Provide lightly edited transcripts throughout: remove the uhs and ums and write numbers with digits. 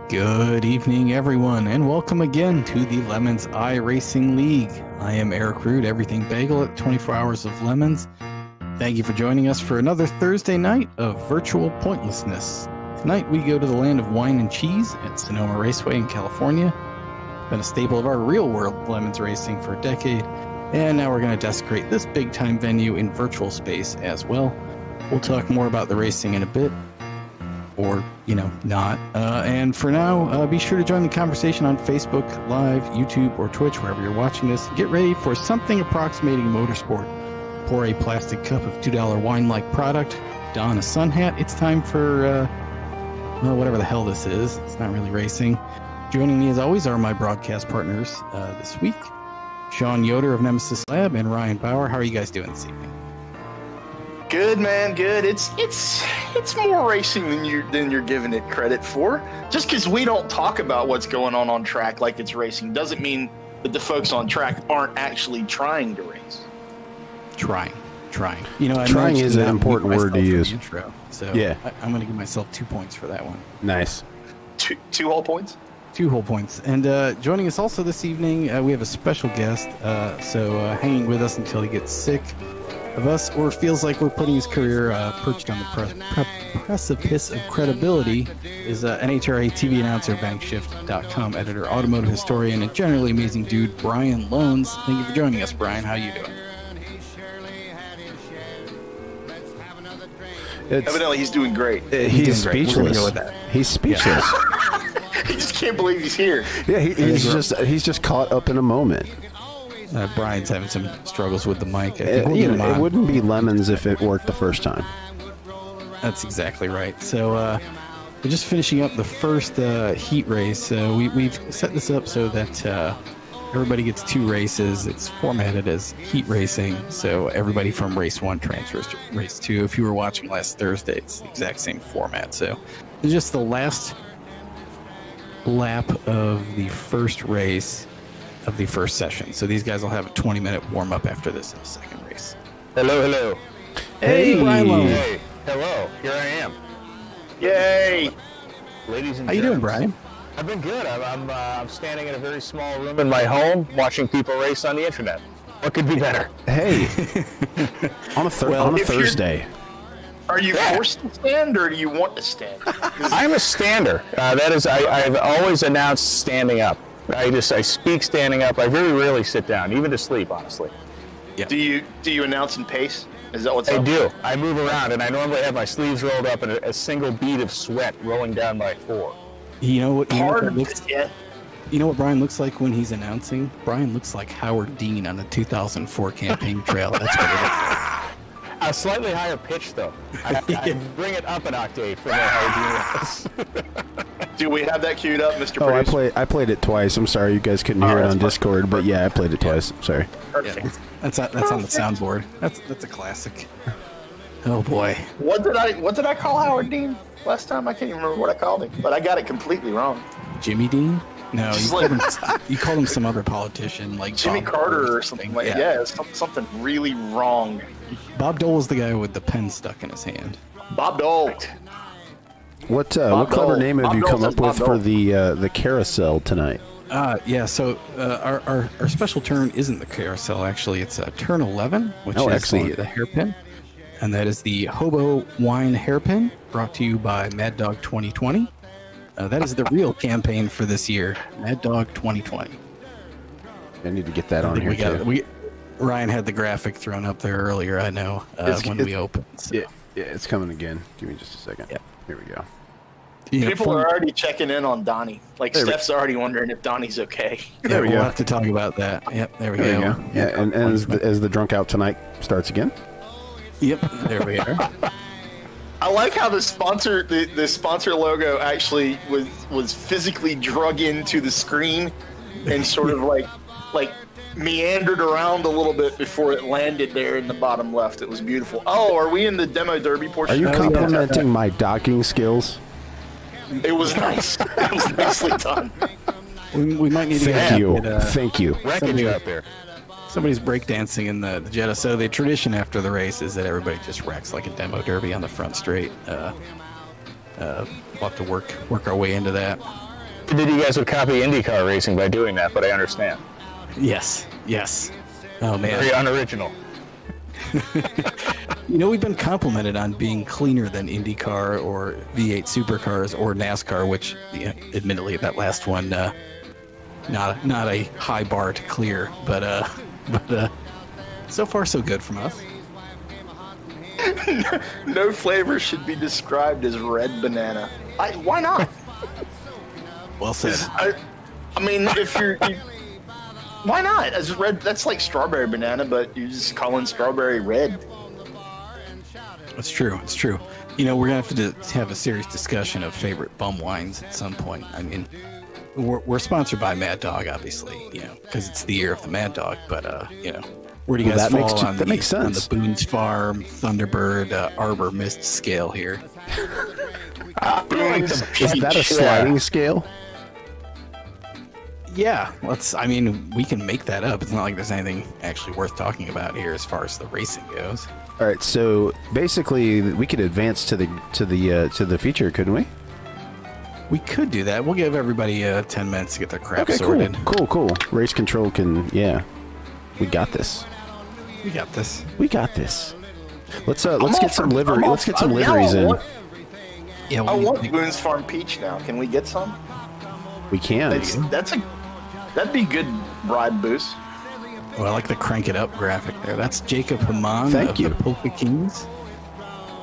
Good evening, everyone, and welcome again to the Lemons iRacing League. I am Eric Root, Everything Bagel at 24 Hours of Lemons. Thank you for joining us for another Thursday night of virtual pointlessness. Tonight we go to the land of wine and cheese at Sonoma Raceway in California. It's been a staple of our real-world Lemons racing for a decade, and now we're going to desecrate this big-time venue in virtual space as well. We'll talk more about the racing in a bit. Or, not. And for now, be sure to join the conversation on Facebook, Live, YouTube, or Twitch, wherever you're watching this. Get ready for something approximating motorsport. Pour a plastic cup of $2 wine-like product, don a sun hat. It's time for, whatever the hell this is. It's not really racing. Joining me, as always, are my broadcast partners this week. Sean Yoder of Nemesis Lab and Ryan Bauer. How are you guys doing this evening? Good, man. Good. It's more racing than you're giving it credit for. Just because we don't talk about what's going on track like it's racing doesn't mean that the folks on track aren't actually trying to race. Trying. Trying is an important word to use. Intro, so yeah, I'm going to give myself 2 points for that one. Nice. Two whole points. 2 whole points. And joining us also this evening, we have a special guest. So hanging with us until he gets sick of us or feels like we're putting his career perched on the precipice of credibility is NHRA TV announcer, bankshift.com editor, automotive historian, and generally amazing dude, Brian Lohnes. Thank you for joining us, Brian. How you doing? Evidently, he's doing great. He's speechless. Go with that. He's speechless. Yeah. He just can't believe he's here. Yeah, he's just caught up in a moment. Brian's having some struggles with the mic. It wouldn't be Lemons if it worked the first time. That's exactly right. So we're just finishing up the first heat race. We've set this up so that everybody gets 2 races. It's formatted as heat racing, so everybody from race 1 transfers to race 2. If you were watching last Thursday, it's the exact same format. So it's just the last lap of the first race of the first session. So these guys will have a 20-minute warm-up after this in the second race. Hello. Hey, Brian Lohnes. Hey, hello. Here I am. Yay! Ladies and How you doing, Brian? I've been good. I'm standing in a very small room in my home watching people race on the internet. What could be better? Hey, on a Thursday. Are you forced to stand or do you want to stand? I'm a stander. That is, I've always announced standing up. I speak standing up. I very rarely sit down, even to sleep, honestly. Yeah. Do you announce in pace? Is that what's up? I do. I move around, and I normally have my sleeves rolled up and a single bead of sweat rolling down my forehead. You know what Brian looks like when he's announcing? Brian looks like Howard Dean on the 2004 campaign trail. That's what it is. A slightly higher pitch, though. I bring it up an octave for how Dean was. Do we have that queued up, Mr. Oh, Producer? I played it twice. I'm sorry you guys couldn't hear it on Discord, but yeah, I played it twice. Sorry. Perfect. Yeah, that's on the soundboard. That's a classic. Oh boy. What did I call Howard Dean last time? I can't even remember what I called him, but I got it completely wrong. Jimmy Dean? No, you called him some other politician like Jimmy Bob Carter Dole or something like that. Yeah, something really wrong. Bob Dole was the guy with the pen stuck in his hand. Bob Dole. What clever name have you come up with for the carousel tonight? So our special turn isn't the carousel. Actually, it's turn 11, which is excellent. the hairpin, and that is the Hobo Wine Hairpin, brought to you by Mad Dog 2020. That is the real campaign for this year, Mad Dog 2020. I need to get that on here too. Ryan had the graphic thrown up there earlier. I know when we opened. So. Yeah, it's coming again. Give me just a second. Yeah. Here we go. People are already checking in on Donny. Like Steph's already wondering if Donny's okay. There we go. We'll have to talk about that. Yep, there we go. Yeah, and as the drunk out tonight starts again. Yep, there we are. I like how the sponsor logo actually was physically drug into the screen and sort of like meandered around a little bit before it landed there in the bottom left. It was beautiful. Oh, are we in the demo derby portion? Are you complimenting my docking skills? It was nice. It was nicely done. We might need to Thank you. Wreckage out there. Somebody's breakdancing in the Jetta. So the tradition after the race is that everybody just wrecks like a demo derby on the front straight. We'll have to work our way into that. Did you guys would copy IndyCar racing by doing that, but I understand. Yes. Oh man, Very unoriginal. We've been complimented on being cleaner than IndyCar or V8 supercars or NASCAR, which, admittedly, that last one, not a high bar to clear, but so far so good from us. No flavor should be described as red banana. Why not? Well said. I mean, why not? As red, that's like strawberry banana, but you're just calling strawberry red. It's true. We're gonna have to have a serious discussion of favorite bum wines at some point. I mean, we're sponsored by Mad Dog, obviously, because it's the year of the Mad Dog. But where do you guys fall on the Boone's Farm, Thunderbird, Arbor Mist scale here? Is that a sliding scale? Yeah, we can make that up. It's not like there's anything actually worth talking about here as far as the racing goes. All right, so basically we could advance to the feature, couldn't we? We could do that. We'll give everybody 10 minutes to get their crap sorted. Cool. Race control can, we got this. Let's get some livery. Let's get some liveries in. Yeah, I want Boone's Farm Peach now. Can we get some? We can. That'd be good bribe boost. Well, I like the crank it up graphic there. That's Jacob Hamon of the Polka Kings.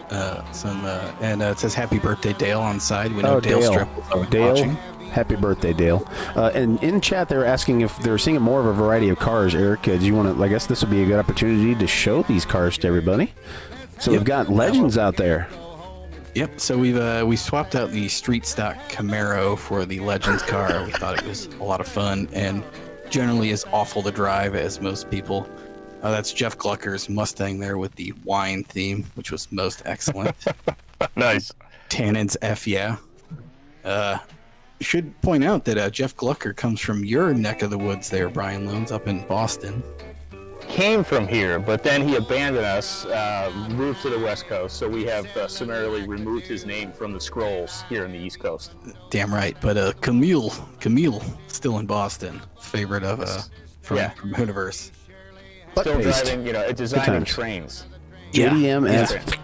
And it says "Happy Birthday, Dale" on side. We know Dale Strip is watching. Happy birthday, Dale. And in chat, they're asking if they're seeing more of a variety of cars. Eric, do you want to? I guess this would be a good opportunity to show these cars to everybody. So we've got Legends out there. Yep. So we swapped out the street stock Camaro for the Legends car. We thought it was a lot of fun and generally is awful to drive, as most people. That's Jeff Glucker's Mustang there with the wine theme, which was most excellent. Nice. Tannins F, yeah. Should point out that Jeff Glucker comes from your neck of the woods there, Brian Lohnes, up in Boston. Came from here, but then he abandoned us, moved to the West Coast, so we have summarily removed his name from the scrolls here in the East Coast. Damn right, but Camille, still in Boston, favorite of from Hooniverse. Still driving, designing trains. JDM and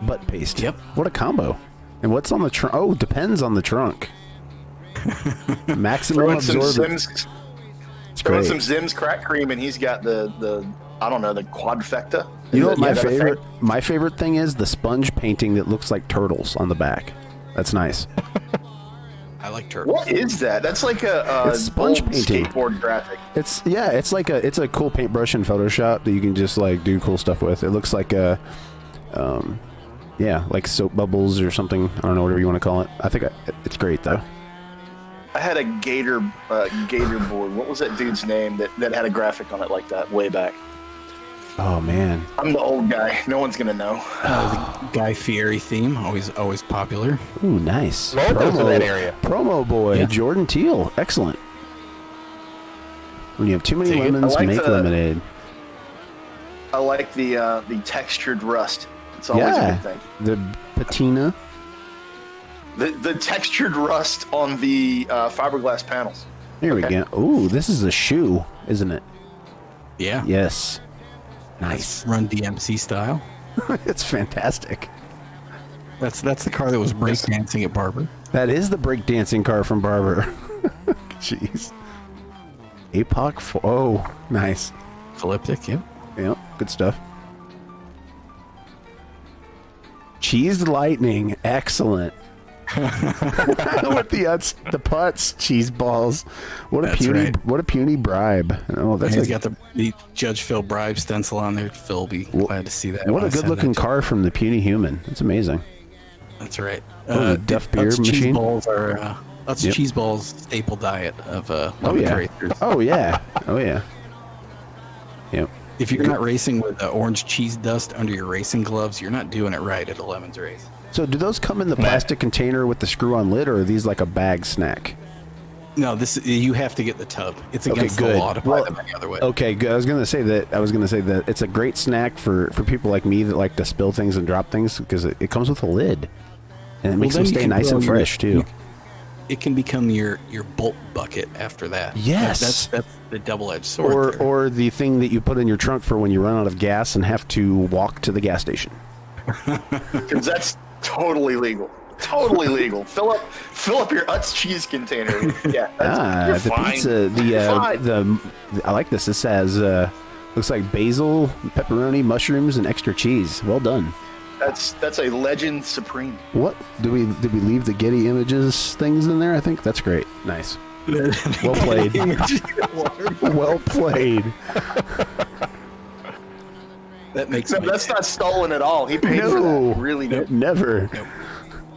butt paste. Yep. What a combo. And what's on the trunk? Oh, depends on the trunk. Maximum absorbance. Throwing some Zim's crack cream, and he's got the I don't know, the quadfecta. You know what my favorite thing is? The sponge painting that looks like turtles on the back. That's nice. I like turtles. What is that? That's like it's sponge painting. Skateboard graphic. It's a cool paintbrush in Photoshop that you can just like do cool stuff with. It looks like like soap bubbles or something. I don't know, whatever you want to call it. I think it's great though. I had a Gator board. What was that dude's name that had a graphic on it like that way back? Oh man, I'm the old guy. No one's gonna know. The Guy Fieri theme, always popular. Ooh, nice. Promo to that area. Promo boy, Jordan Teal, excellent. When you have too many lemons, make lemonade. I like the textured rust. It's always a good thing. The patina. The textured rust on the fiberglass panels. Here we go. Ooh, this is a shoe, isn't it? Yeah. Yes. Nice. Run DMC style. It's fantastic. That's the car that was breakdancing at Barber. That is the breakdancing car from Barber. Jeez. APOC. Oh, nice. Elliptic, yeah. Yeah, good stuff. Cheese lightning, excellent. With the putts, cheese balls. What a puny bribe. Oh, he's got the Judge Phil bribe stencil on there. Phil will be glad to see that. What a good looking car from the puny human. That's amazing. That's right. The Duff beer machine. Cheese balls are cheese balls staple diet of lemon racers. Oh yeah. Yep. If you're not racing with orange cheese dust under your racing gloves, you're not doing it right at a Lemons race. So do those come in the plastic container with the screw-on lid, or are these like a bag snack? No, you have to get the tub. It's against the law to buy them any other way. Okay, good. I was gonna say that it's a great snack for people like me that like to spill things and drop things because it comes with a lid, and it makes them stay nice and fresh too. it can become your bolt bucket after that. Yes. That's the double-edged sword. Or the thing that you put in your trunk for when you run out of gas and have to walk to the gas station. Because that's totally legal. Totally legal. Fill up your Utz cheese container. Yeah, you're the fine. pizza. I like this. This has looks like basil, pepperoni, mushrooms, and extra cheese. Well done. That's a legend supreme. What did we leave the Getty Images things in there? I think that's great. Nice. Well played. Well played. That makes That's not stolen at all. He paid for that. Really? Never. Nope.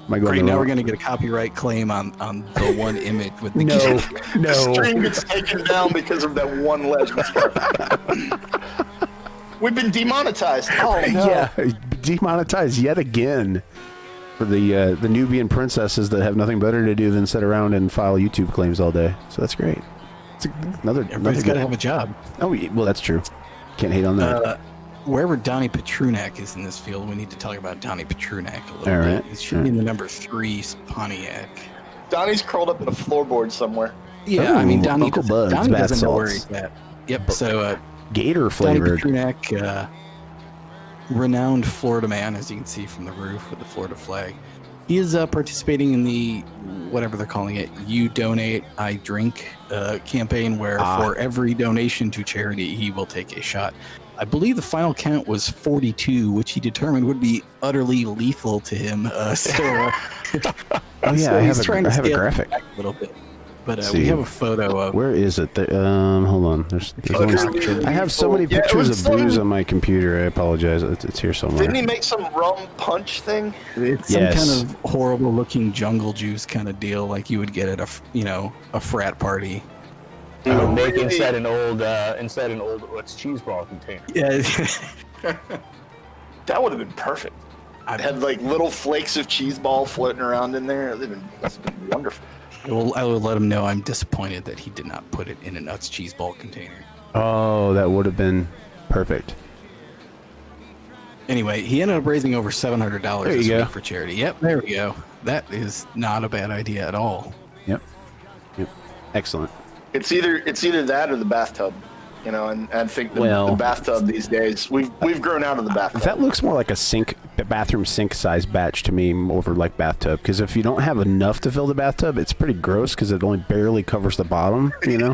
Am I going Great, now wrong? we're going to get a copyright claim on the one image with the The stream gets taken down because of that one legend. We've been demonetized. Oh no! Yeah, demonetized yet again for the Nubian princesses that have nothing better to do than sit around and file YouTube claims all day. So that's great. It's Everybody's got to have a job. Oh, well, that's true. Can't hate on that. Wherever Donny Petrunak is in this field, we need to talk about Donny Petrunak a little All bit. right. He should be in the number 3 Pontiac. Donnie's curled up in a floorboard somewhere. Yeah, I mean, Donny Uncle Bud's Donny bath doesn't know where salts. he's at. Yep, so Gator Donny flavored. Petrunak, renowned Florida man, as you can see from the roof with the Florida flag. He is participating in the, whatever they're calling it, You Donate, I Drink campaign, where for every donation to charity, he will take a shot. I believe the final count was 42, which he determined would be utterly lethal to him. Oh yeah, so I have he's trying to a scale it graphic. back a little bit. But See. we have a photo of. Where is it? Hold on. There's only, I have so many Yeah, it pictures was of booze some- on my computer. I apologize. It's here somewhere. Didn't he make some rum punch thing? It's some kind of horrible-looking jungle juice kind of deal, like you would get at a frat party. He would make really? inside an old what's cheese ball container. Yeah, That would have been perfect. I'd had like little flakes of cheese ball floating around in there. That's been wonderful. I will let him know I'm disappointed that he did not put it in a nuts cheese ball container. Oh, that would have been perfect. Anyway, he ended up raising over $700 There this you go. week for charity. Yep, there we go. That is not a bad idea at all. Yep. Excellent. It's either that or the bathtub, and I think the bathtub these days we've grown out of the bathtub. That looks more like a bathroom sink size batch to me, over like bathtub. Because if you don't have enough to fill the bathtub, it's pretty gross because it only barely covers the bottom. You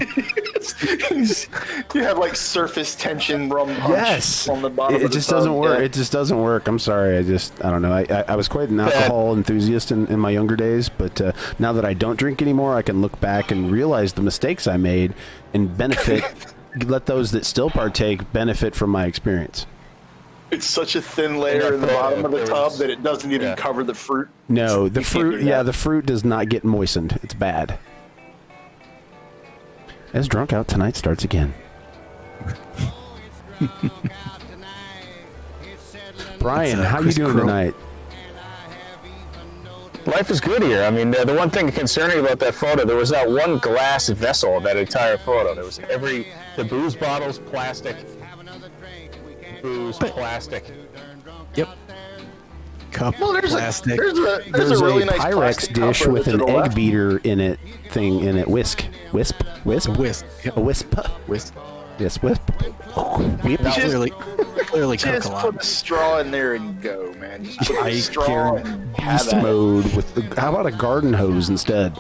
have like surface tension rum punch on the bottom. It just doesn't work. Yeah. It just doesn't work. I'm sorry. I don't know. I was quite an alcohol enthusiast in my younger days, but now that I don't drink anymore, I can look back and realize the mistakes I made and benefit. Let those that still partake benefit from my experience. It's such a thin layer in the bottom of the tub that it doesn't even cover the fruit. No, the You can't fruit. do Yeah, that. the fruit does not get moistened. It's bad. As Drunk Out Tonight starts again. Brian, how you Chris doing Crow. tonight? Life is good here. I mean, the one thing concerning about that photo, there was not one glass vessel in that entire photo. There was the booze bottles, plastic. Booze, plastic. Yep. Cup, Well, there's plastic. a There's really a nice Pyrex plastic cup dish over with to an the egg left. beater in it. Wisp. Whisk. Yep. A wisp. Whisk. Yes, wisp. Whip. Not Just- clearly cook Just a lot. put a straw in there and go, man. Just put I a straw guarantee- and have Beast at it. mode with how about a garden hose instead?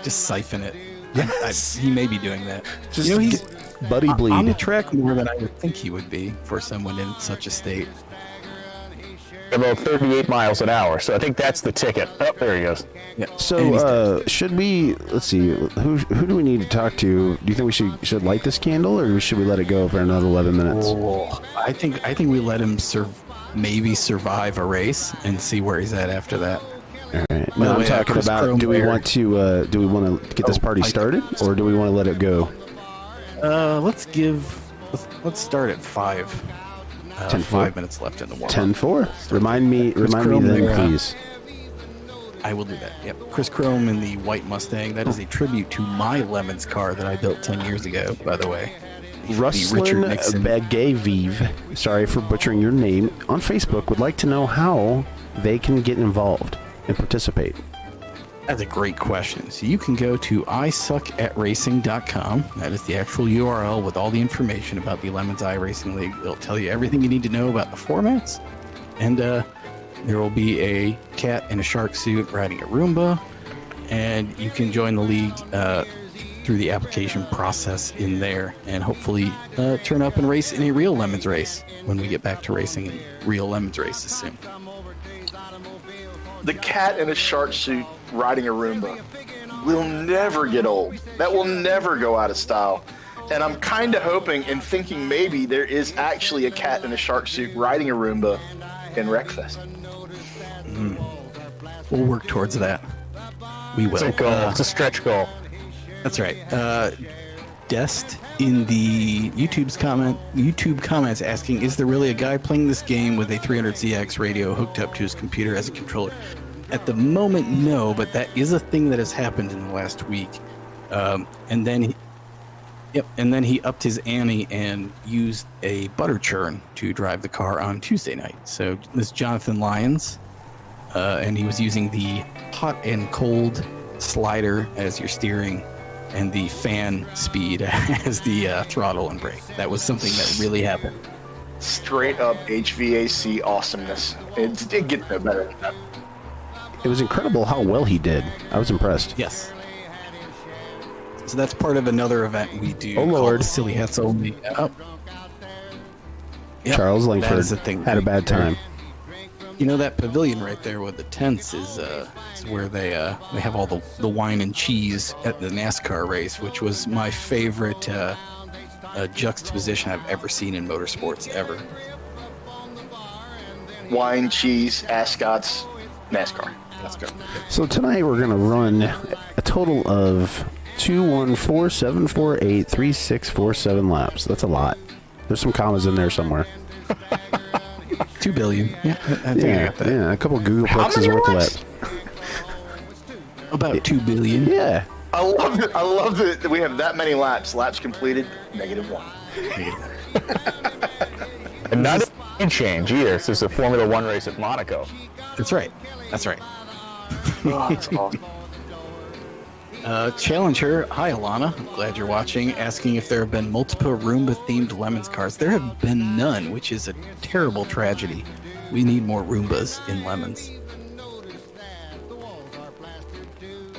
Just siphon it. Yes. He may be doing that. Just he's get buddy on the bleed. track more than I would think he would be for someone in such a state. About 38 miles an hour. So I think that's the ticket. Oh, there he goes. Yeah. And he's So, should we? Let's see. Who do we need to talk to? Do you think we should light this candle, or should we let it go for another 11 minutes? Oh, I think we let him maybe survive a race and see where he's at after that. All right. By No, the I'm way, talking Chris about. Chrome Do we there. want to get this party started, or do we want to let it go? Let's start at 5. 10-4. 5 minutes left in the warm-up. 10-4. Remind me Chrome then, there, please. I will do that. Yep. Chris Chrome in the white Mustang. That is a tribute to my Lemons car that I built 10 years ago, by the way. The Ruslan Nixon. Bagaviv, sorry for butchering your name, on Facebook would like to know how they can get involved. and participate? That's a great question. So you can go to isuckatracing.com. That is the actual URL with all the information about the Lemons iRacing League. It'll tell you everything you need to know about the formats. And there will be a cat in a shark suit riding a Roomba. And you can join the league through the application process in there and hopefully turn up and race in a real Lemons race when we get back to racing in real Lemons races soon. The cat in a shark suit riding a Roomba will never get old. That will never go out of style. And I'm kind of hoping and thinking maybe there is actually a cat in a shark suit riding a Roomba in Wreckfest. We'll work towards that. We will. It's a goal. It's a stretch goal. That's right. Dest in the YouTube comments asking, is there really a guy playing this game with a 300ZX radio hooked up to his computer as a controller? At the moment, no, but that is a thing that has happened in the last week. And then he upped his ante and used a butter churn to drive the car on Tuesday night. So this is Jonathan Lyons, and he was using the hot and cold slider as your steering and the fan speed as the throttle and brake. That was something that really happened. Straight up HVAC awesomeness. It did get no better than that. It was incredible how well he did. I was impressed. Yes. So that's part of another event we do. Oh, called Lord. the Silly Hats Only. Yep, Charles that is Langford the thing. had a bad time. You know that pavilion right there with the tents is where they have all the wine and cheese at the NASCAR race, which was my favorite juxtaposition I've ever seen in motorsports ever. Wine, cheese, ascots, NASCAR. So tonight we're going to run a total of 214,748,3647 laps. That's a lot. There's some commas in there somewhere. 2 billion. Yeah, I think I got that. Yeah, a couple Google Plexes worth of laps. About 2 billion. Yeah. I love that we have that many laps. Laps completed, -1. And not a change either. This is a Formula One race at Monaco. That's right. Oh, that's awesome. Challenger, hi Alana, I'm glad you're watching, asking if there have been multiple Roomba-themed Lemons cars. There have been none, which is a terrible tragedy. We need more Roombas in Lemons.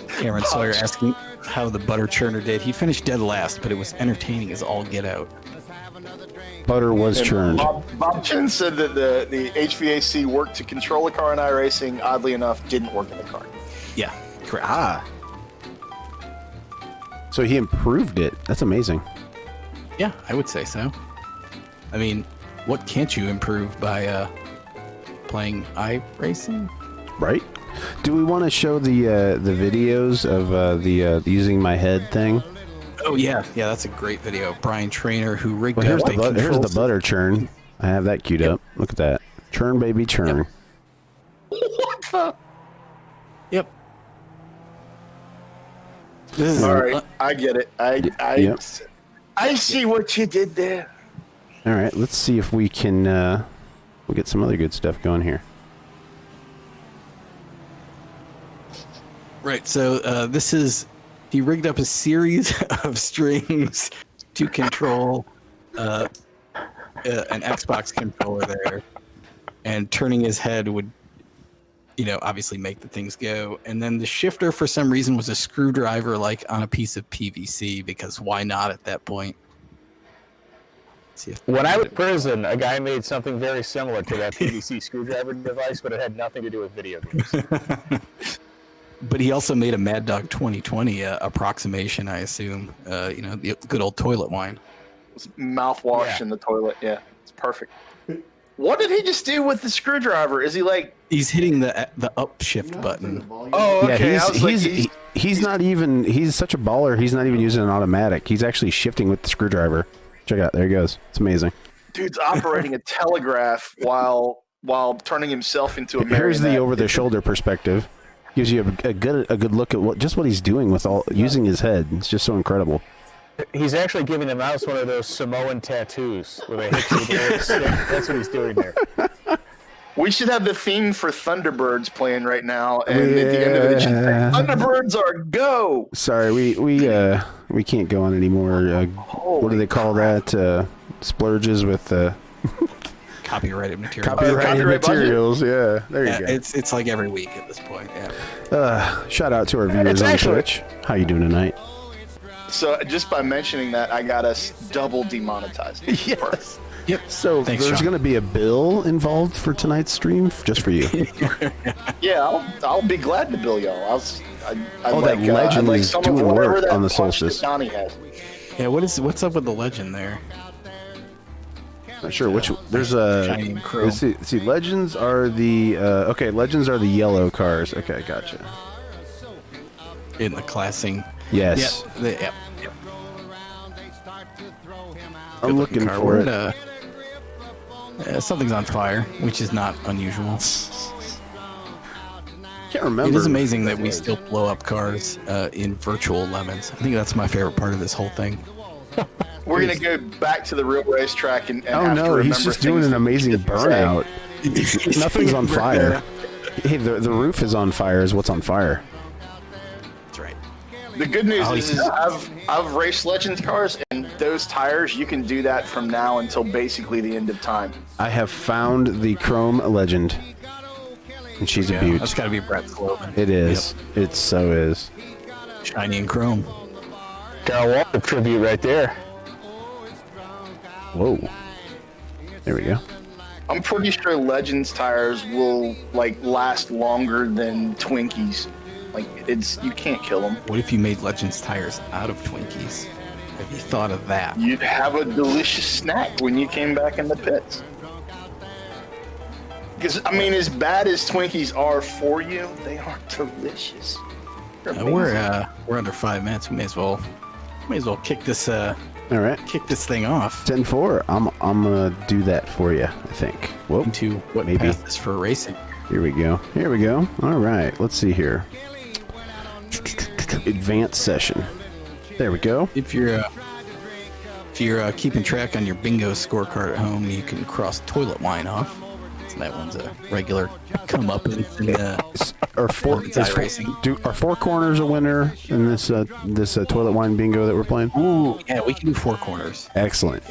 Cameron Sawyer asking how the butter churner did. He finished dead last, but it was entertaining as all get out. Butter was And churned. Bob Chen said that the HVAC worked to control the car in iRacing. Oddly enough, didn't work in the car. Yeah, correct. So he improved it. That's amazing. Yeah, I would say so. I mean, what can't you improve by playing iRacing? Right? Do we want to show the videos of the using my head thing? Oh yeah, that's a great video. Brian Trainer who rigged Well, here's up the here's the butter churn. I have that queued up. Look at that. Churn, baby, churn. What the? Yep. This is All right, I get it. Yep. I see what you did there. All right, let's see if we can we'll get some other good stuff going here. right. So this is he rigged up a series of strings to control an Xbox controller there, and turning his head would, obviously make the things go. And then the shifter, for some reason, was a screwdriver, like on a piece of PVC, because why not at that point? When I was in prison, a guy made something very similar to that PVC screwdriver device, but it had nothing to do with video games. But he also made a Mad Dog 2020 approximation, I assume. The good old toilet wine. Mouthwash in the toilet. Yeah, it's perfect. What did he just do with the screwdriver? Is he like? He's hitting the upshift button. Oh, okay. Yeah, he's not even. He's such a baller. He's not even using an automatic. He's actually shifting with the screwdriver. Check it out. There he goes. It's amazing. Dude's operating a telegraph while turning himself into a Here's the marionette. over-the-shoulder perspective. Gives you a good look at what he's doing with using his head. It's just so incredible. He's actually giving the mouse one of those Samoan tattoos where they hit you with a stick. That's what he's doing there. We should have the theme for Thunderbirds playing right now, and at the end of it, just say, Thunderbirds are go. Sorry, we can't go on anymore. What do they call that? Splurges with Copyrighted material. copyrighted materials. Yeah, there you go. It's like every week at this point. Yeah. Shout out to our viewers on Twitch. How you doing tonight? So just by mentioning that, I got us double demonetized. Yes. Yep. So Thanks, there's Sean. going to be a bill involved for tonight's stream, just for you. Yeah, I'll be glad to bill y'all. Oh, that legend is some doing of whatever work that on the punch solstice. that Donny has. Yeah. What's up with the legend there? Not sure which. There's a. Shiny and chrome. Let's see. Legends are the. Okay, legends are the yellow cars. Okay, gotcha. In the classing. Yes. Yep. I'm looking car. for We're it. Something's on fire, which is not unusual. Can't remember. It is amazing that we still blow up cars in virtual lemons. I think that's my favorite part of this whole thing. We're gonna go back to the real racetrack and Oh have to no, he's remember just doing things an that we amazing didn't say. burnout. Nothing's on fire. Hey, the roof is on fire. Is what's on fire? That's right. The good news Oh, is I've raced Legends cars, and those tires, you can do that from now until basically the end of time. I have found the Chrome Legend, and she's a beaut. That's got to be Brett Slovan. It is. It so is. Yep. Shiny and chrome. Got a Walker tribute right there. Whoa. There we go. I'm pretty sure Legends tires will last longer than Twinkies. You can't kill them. What if you made Legends tires out of Twinkies? Have you thought of that? You'd have a delicious snack when you came back in the pits. Because as bad as Twinkies are for you, they are delicious. They're amazing. We're under 5 minutes. We may as well kick this All right. thing off 10-4. I'm gonna do that for you. I think. Whoop. into what Maybe. path is for racing. Here we go. Here we go. All right. Let's see here. Advanced session. There we go. If you're keeping track on your bingo scorecard at home, you can cross toilet wine off. So that one's a regular come up in Are four iRacing. are 4 corners a winner in this toilet wine bingo that we're playing? Ooh, yeah, we can do 4 corners. Excellent.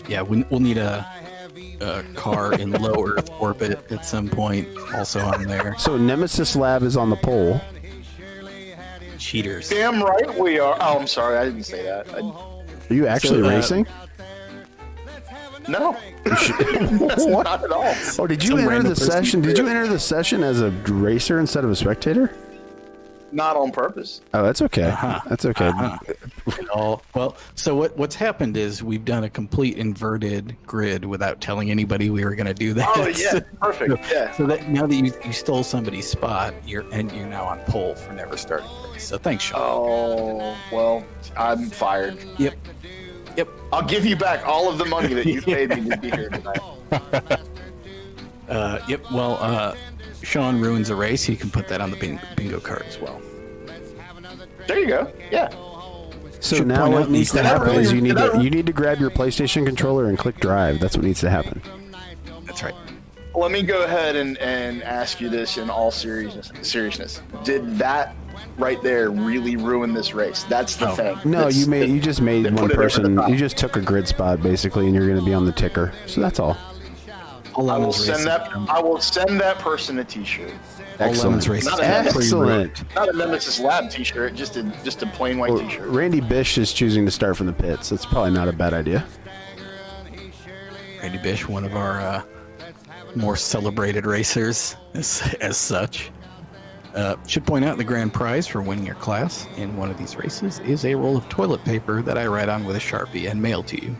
Yeah, we'll need a car in low Earth orbit at some point, also on there. So Nemesis Lab is on the pole. Cheaters. Damn right we are. Oh, I'm sorry, I didn't say that. Are you actually racing? No. Not at all. Oh, did you Some enter random the person. session? Did you enter the session as a racer instead of a spectator? Not on purpose. Oh, that's okay. Uh-huh. That's okay. Well, so what's happened is we've done a complete inverted grid without telling anybody we were going to do that. Oh, yeah. Perfect. Yeah. So that now that you stole somebody's spot, you're now on pole for never starting the race. So thanks, Sean. Oh, well, I'm fired. Yep. I'll give you back all of the money that you paid me to be here tonight. Yep. Well, Sean ruins a race. He can put that on the bingo card as well. There you go. Yeah. So Should now point what out needs to these- happen is you Did I really- need to grab your PlayStation controller and click drive. That's what needs to happen. That's right. Let me go ahead and ask you this in all seriousness. Did that right there really ruin this race? That's the thing. No, you just made they one put it over the person. top. You just took a grid spot basically, and you're going to be on the ticker. So that's all. All I will Lemons send Racing. that. I will send that person a T-shirt. All Excellent. Lemons Racing. Not a Nemesis. Excellent. Not a Nemesis Lab T-shirt. Just a plain white Well, T-shirt. Randy Bish is choosing to start from the pits. That's probably not a bad idea. Randy Bish, one of our more celebrated racers as such. Should point out the grand prize for winning your class in one of these races is a roll of toilet paper that I write on with a Sharpie and mail to you.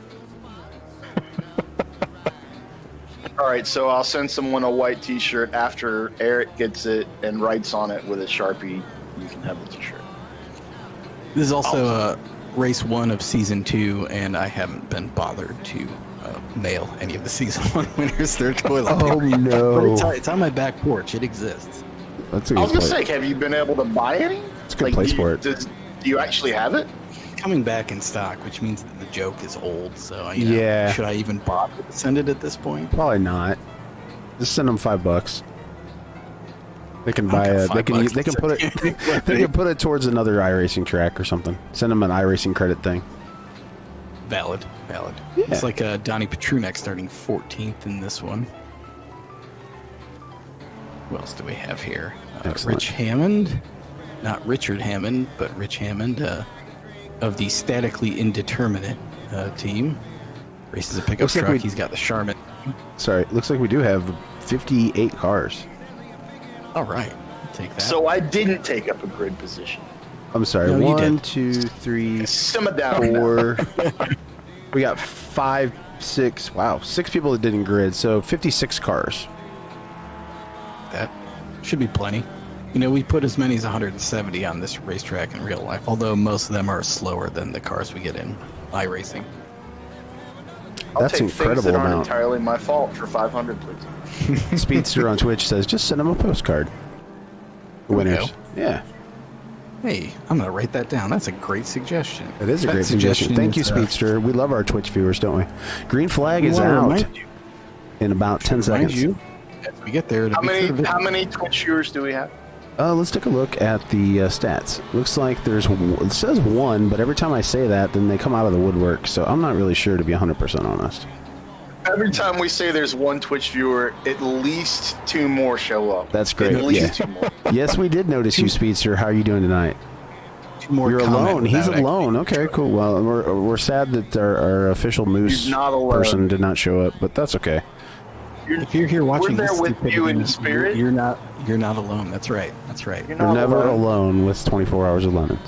All right, so I'll send someone a white T-shirt after Eric gets it and writes on it with a Sharpie. You can have the T-shirt. This is also race 1 of season 2, and I haven't been bothered to mail any of the season 1 winners their toilet paper. Oh no! But it's on my back porch. It exists. That's a I was good gonna place. say, have you been able to buy any? It's a good place for it. Do you actually have it? Coming back in stock, which means that the joke is old. So Yeah. should I even bother to send it at this point? Probably not. Just send them $5. They can buy Okay, a. They can. $5. They can put it. They can put it towards another iRacing track or something. Send them an iRacing credit thing. Valid. Yeah. It's like Donny Petrunek starting 14th in this one. Who else do we have here? Excellent. Rich Hammond. Not Richard Hammond, but Rich Hammond of the Statically Indeterminate team. Races a pickup Looks like truck. He's got the Charmin. Sorry, looks like we do have 58 cars. All right. I'll take that. So I didn't take up a grid position. I'm sorry. No, you 1, did. 2, 3, Simmer down. 4. We got 5, 6. Wow, 6 people that didn't grid. So 56 cars. That should be plenty. You know, we put as many as 170 on this racetrack in real life, although most of them are slower than the cars we get in iRacing. I'll That's take incredible things that aren't amount. entirely my fault for 500, please. Speedster on Twitch says, just send them a postcard. There we Winners. go. Yeah, Hey, I'm going to write that down. That's a great suggestion. it is a That great suggestion. Thank you, is, Speedster. We love our Twitch viewers, don't we? Green flag we is wanna out remind you- in about 10 remind seconds. you, as we get there, to How be sure many to- how many Twitch viewers do we have? Let's take a look at the stats. Looks like it says 1, but every time I say that, then they come out of the woodwork. So I'm not really sure, to be 100% honest. Every time we say there's one Twitch viewer, at least 2 more show up. That's great, At least yeah. 2 more. Yes, we did notice you, Speedster. How are you doing tonight? Two more You're comment alone. He's without alone. Okay, cool. Well, we're sad that our official moose He's not alone. person did not show up, but that's okay. If you're here watching We're there this with stupidity, you in spirit. You're not alone. That's right. That's right. You're You're not never alone. alone with 24 hours of lemons.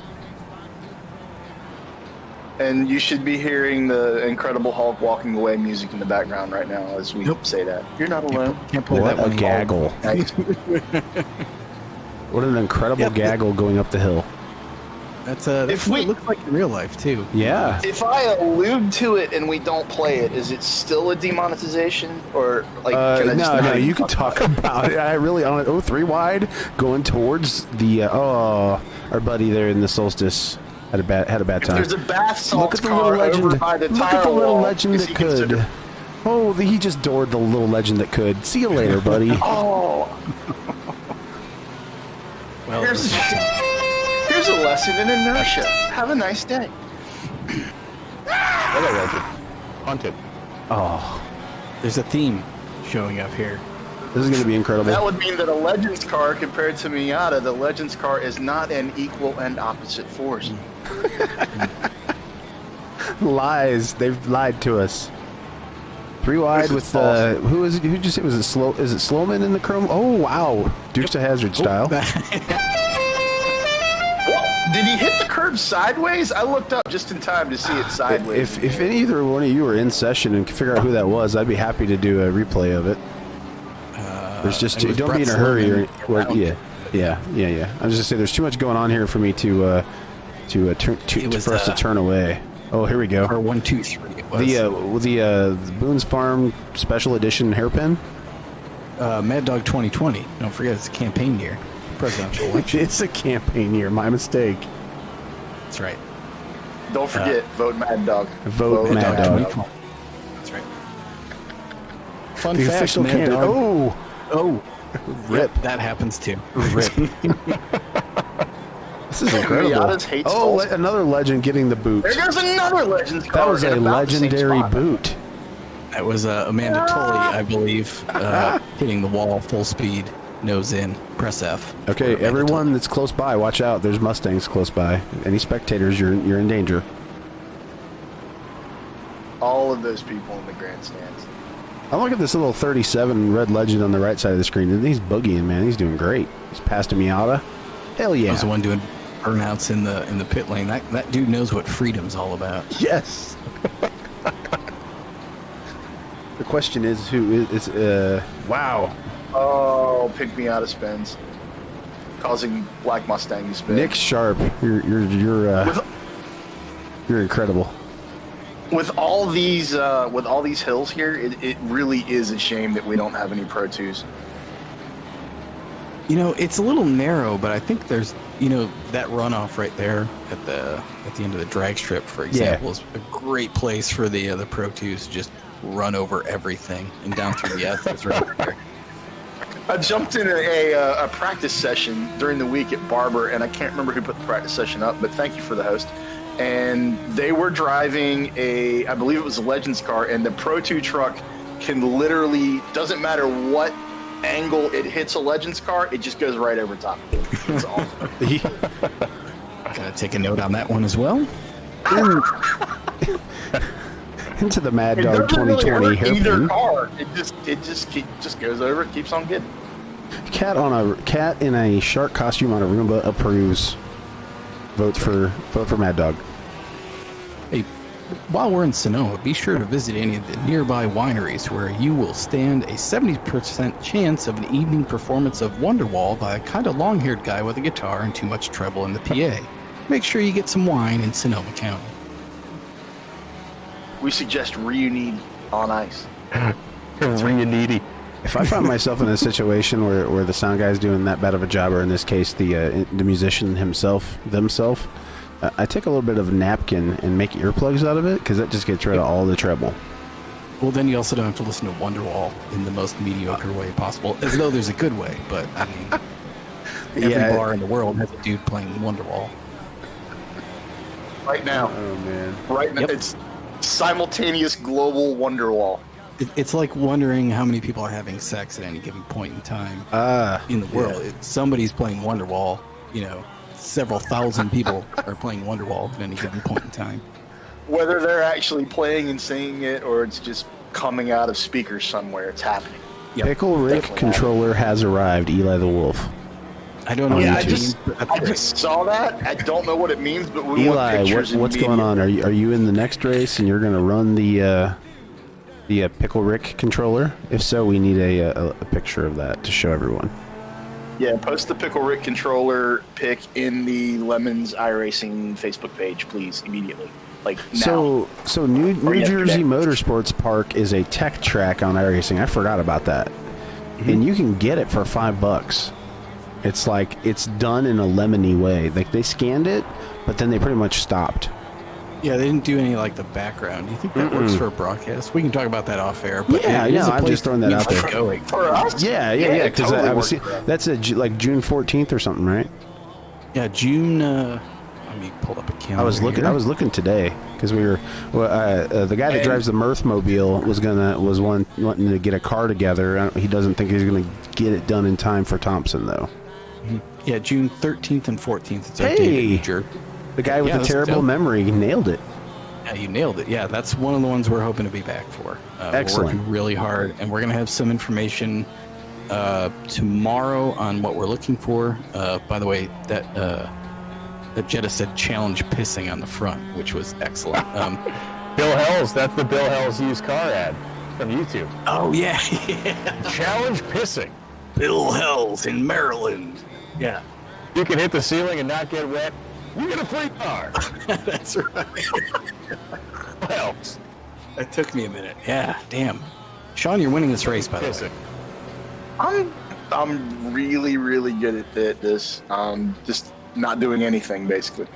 And you should be hearing the Incredible Hulk walking away music in the background right now as we Nope. say that. You're not alone. Can't play What that a one. gaggle. Nice. What an incredible Yep. gaggle going up the hill. That's If what we- it looks like in real life too. Yeah. If I allude to it and we don't play it, is it still a demonetization? Or like can I just No, not you even can talk about it. I really on it. 3 wide going towards the our buddy there in the solstice had a bad If time. there's a bath Look salts at the car little legend. over by the Look tire at the little wall, legend is that he could. considered- Oh, he just doored the little legend that could. See you later, buddy. Oh, Well, here's a lesson in inertia. Have a nice day. Other legend. Hunted. Oh, there's a theme showing up here. this is going to be incredible. That would mean that a Legends car compared to Miata, the Legends car is not an equal and opposite force. Lies. They've lied to us. 3 wide This is with false. who is it? Who just it was it slow? Is it Slowman in the chrome? Oh wow, Dukes to Hazard style. What? Did he hit the curb sideways? I looked up just in time to see it sideways. If either one of you were in session and could figure out who that was, I'd be happy to do a replay of it. There's just it too, was don't be in a Brett hurry. Or, Slowman well, around. yeah. I was just say there's too much going on here for me to It was, for us to turn away. Oh, here we go. Or 1, 2, 3. It was The Boone's Farm Special Edition hairpin. Mad Dog 2020. Don't forget, it's a campaign year, presidential election. It's a campaign year. My mistake. That's right. Don't forget, vote Mad Dog. Vote Mad Dog. 2020. That's right. Fun The fact, official Mad candidate. Dog. Oh, Rip. That happens too. Rip. this is incredible. Miatas hates Oh, false. another legend getting the boot. There goes another Legends car. That was in a about the same legendary spot. boot. That was Amanda Tully, I believe, hitting the wall full speed, nose in, press F. Okay, for Amanda everyone Tully. that's close by, watch out. There's Mustangs close by. Any spectators, you're in danger. All of those people in the grandstands. I look at this little 37 red legend on the right side of the screen, and he's boogieing, man. He's doing great. He's past a Miata. Hell I yeah. was the one doing burnouts in the pit lane. That dude knows what freedom's all about. Yes. The question is, who is? Wow. Oh, Pink Miata spins, causing Black Mustang to spin. Nick Sharp, you're incredible. With all these hills here, it really is a shame that we don't have any Pro 2s. You know, it's a little narrow, but I think there's, that runoff right there at the end of the drag strip, for example, is a great place for the Pro 2s to just run over everything and down through the S's right there. I jumped in a practice session during the week at Barber, and I can't remember who put the practice session up, but thank you for the host. And they were driving I believe it was a Legends car, and the Pro 2 truck can literally, doesn't matter what angle it hits a Legends car, it just goes right over top. It's awesome. Gotta take a note on that one as well. Into the Mad It Dog doesn't really 2020 hurt either hairpin. car. It just goes over. It keeps on getting. Cat in a shark costume on a Roomba approves. Vote for Mad Dog. Hey, while we're in Sonoma, be sure to visit any of the nearby wineries where you will stand a 70% chance of an evening performance of Wonderwall by a kind of long-haired guy with a guitar and too much treble in the PA. Make sure you get some wine in Sonoma County. We suggest Reuniti on ice. Reuniti. If I find myself in a situation where the sound guy's doing that bad of a job, or in this case the musician themselves, I take a little bit of napkin and make earplugs out of it, because that just gets rid of all the treble. Well, then you also don't have to listen to Wonderwall in the most mediocre way possible, as though there's a good way, but I mean, every bar in the world has a dude playing Wonderwall. Right now. Oh man. Right now. Yep. It's simultaneous global Wonderwall. It's like wondering how many people are having sex at any given point in time in the world. Somebody's playing Wonderwall, several thousand people are playing Wonderwall at any given point in time. Whether they're actually playing and singing it, or it's just coming out of speakers somewhere, it's happening. Yep. Pickle Rick Definitely controller has arrived. Eli the Wolf. I don't know Yeah, what I it means, but that's I great. just saw that. I don't know what it means, but we want Eli, pictures. what's going on? Are you in the next race and you're going to run the Pickle Rick controller? If so, we need a picture of that to show everyone. Yeah, post the Pickle Rick controller pic in the Lemons iRacing Facebook page, please, immediately. Like now. So New yesterday. Jersey Motorsports Park is a tech track on iRacing. I forgot about that. And you can get it for $5. It's like, it's done in a lemony way. Like, they scanned it, but then they pretty much stopped. Yeah, they didn't do any like the background. Do you think that works for a broadcast? We can talk about that off air. But Yeah, it is a I'm place just throwing that we out like there. going. For us? Yeah, it because totally I was worked for us. that's like June 14th or something, right? Yeah, June. Let me pull up a calendar. I was looking today because we were the guy that drives the Mirth Mobile was wanting to get a car together. He doesn't think he's gonna get it done in time for Thompson though. Yeah, June 13th and 14th. It's our Hey! date in New Jersey. The guy with Yeah, the that's terrible dope. memory nailed it. Yeah, you nailed it. Yeah, that's one of the ones we're hoping to be back for. Excellent. We're working really hard, and we're going to have some information tomorrow on what we're looking for. By the way, that Jetta said challenge pissing on the front, which was excellent. Bill Hells, that's the Bill Hells used car ad from YouTube. Oh, yeah. Challenge pissing. Bill Hells in Maryland. Yeah, You can hit the ceiling and not get wet. You get a free car. that's right. Helps. That took me a minute. Yeah, damn. Sean, you're winning this race, by the way. Pissing. I'm really, really good at this. Just not doing anything, basically.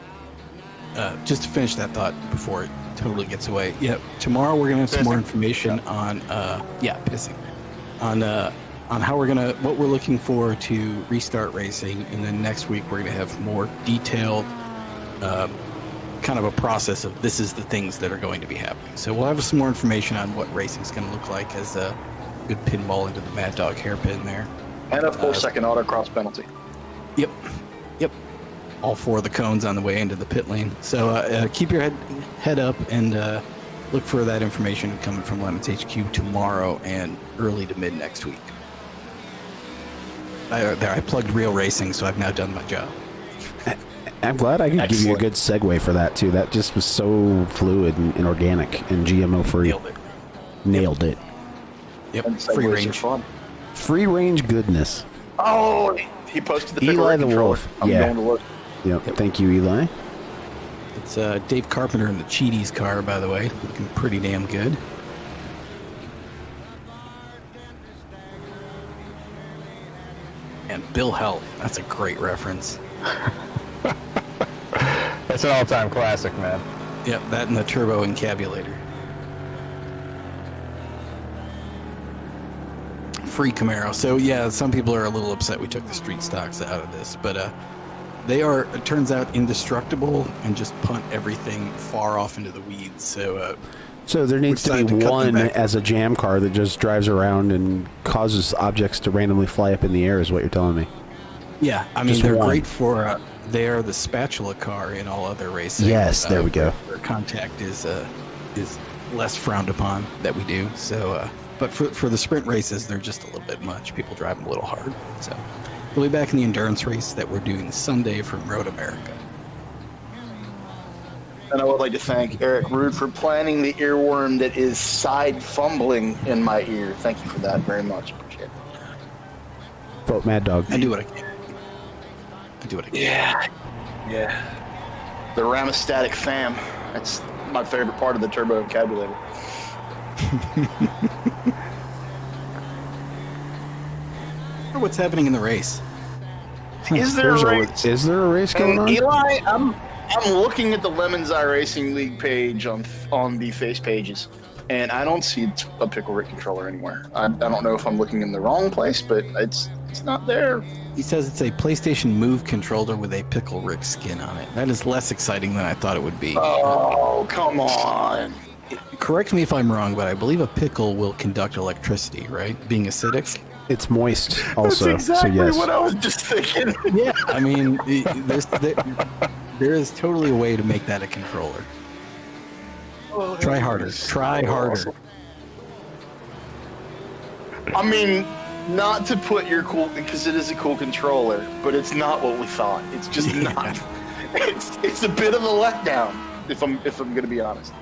Just to finish that thought before it totally gets away. Yeah, tomorrow we're gonna have some more information on pissing, on how what we're looking for to restart racing, and then next week we're gonna have more detailed, kind of a process of this is the things that are going to be happening. So we'll have some more information on what racing's gonna look like as a good pinball into the Mad Dog hairpin there. And a 4-second autocross penalty. Yep. All 4 of the cones on the way into the pit lane. So keep your head up and look for that information coming from Lemons HQ tomorrow and early to mid next week. I plugged Real Racing, so I've now done my job. I'm glad I could give you a Excellent. good segue for that too. That just was so fluid and organic and GMO free. Nailed it. Nailed it. Yep. And Free segues are range. fun. Free range goodness. Oh, he posted the Pickle Eli Rick the controller. Wolf. I'm Yeah. going to look. Yep. Thank you, Eli. It's Dave Carpenter in the Cheaties car, by the way. Looking pretty damn good. And Bill Hell. That's a great reference. That's an all-time classic, man. Yep, that and the turbo encabulator. free Camaro. So yeah, some people are a little upset we took the street stocks out of this, but they are, it turns out, indestructible and just punt everything far off into the weeds. So there needs to decided be to cut them one back. as a jam car that just drives around and causes objects to randomly fly up in the air, is what you're telling me. yeah, I mean, Just they're one. great for, they are the spatula car in all other racing. Yes, there we go. Where contact is less frowned upon that we do. So, but for the sprint races, they're just a little bit much. People drive them a little hard. So we'll be back in the endurance race that we're doing Sunday from Road America. And I would like to thank Eric Rude for planning the earworm that is side fumbling in my ear. Thank you for that very much. Appreciate it. Vote Mad Dog. I do what I can. Yeah. The Ramastatic fam. That's my favorite part of the turbo vocabulary. What's happening in the race? Is there a race? Is there a race going on? Eli, I'm looking at the Lemons iRacing League page on the face pages, and I don't see a Pickle Rick controller anywhere. I don't know if I'm looking in the wrong place, but it's not there. He says it's a PlayStation Move controller with a Pickle Rick skin on it. That is less exciting than I thought it would be. Oh, come on. Correct me if I'm wrong, but I believe a pickle will conduct electricity, right? Being acidic. It's moist also. That's exactly so yes. what I was just thinking. Yeah, I mean, there is totally a way to make that a controller. Try harder. Try harder. I mean, not to put your cool, because it is a cool controller, but it's not what we thought. It's just not. It's a bit of a letdown, if I'm going to be honest.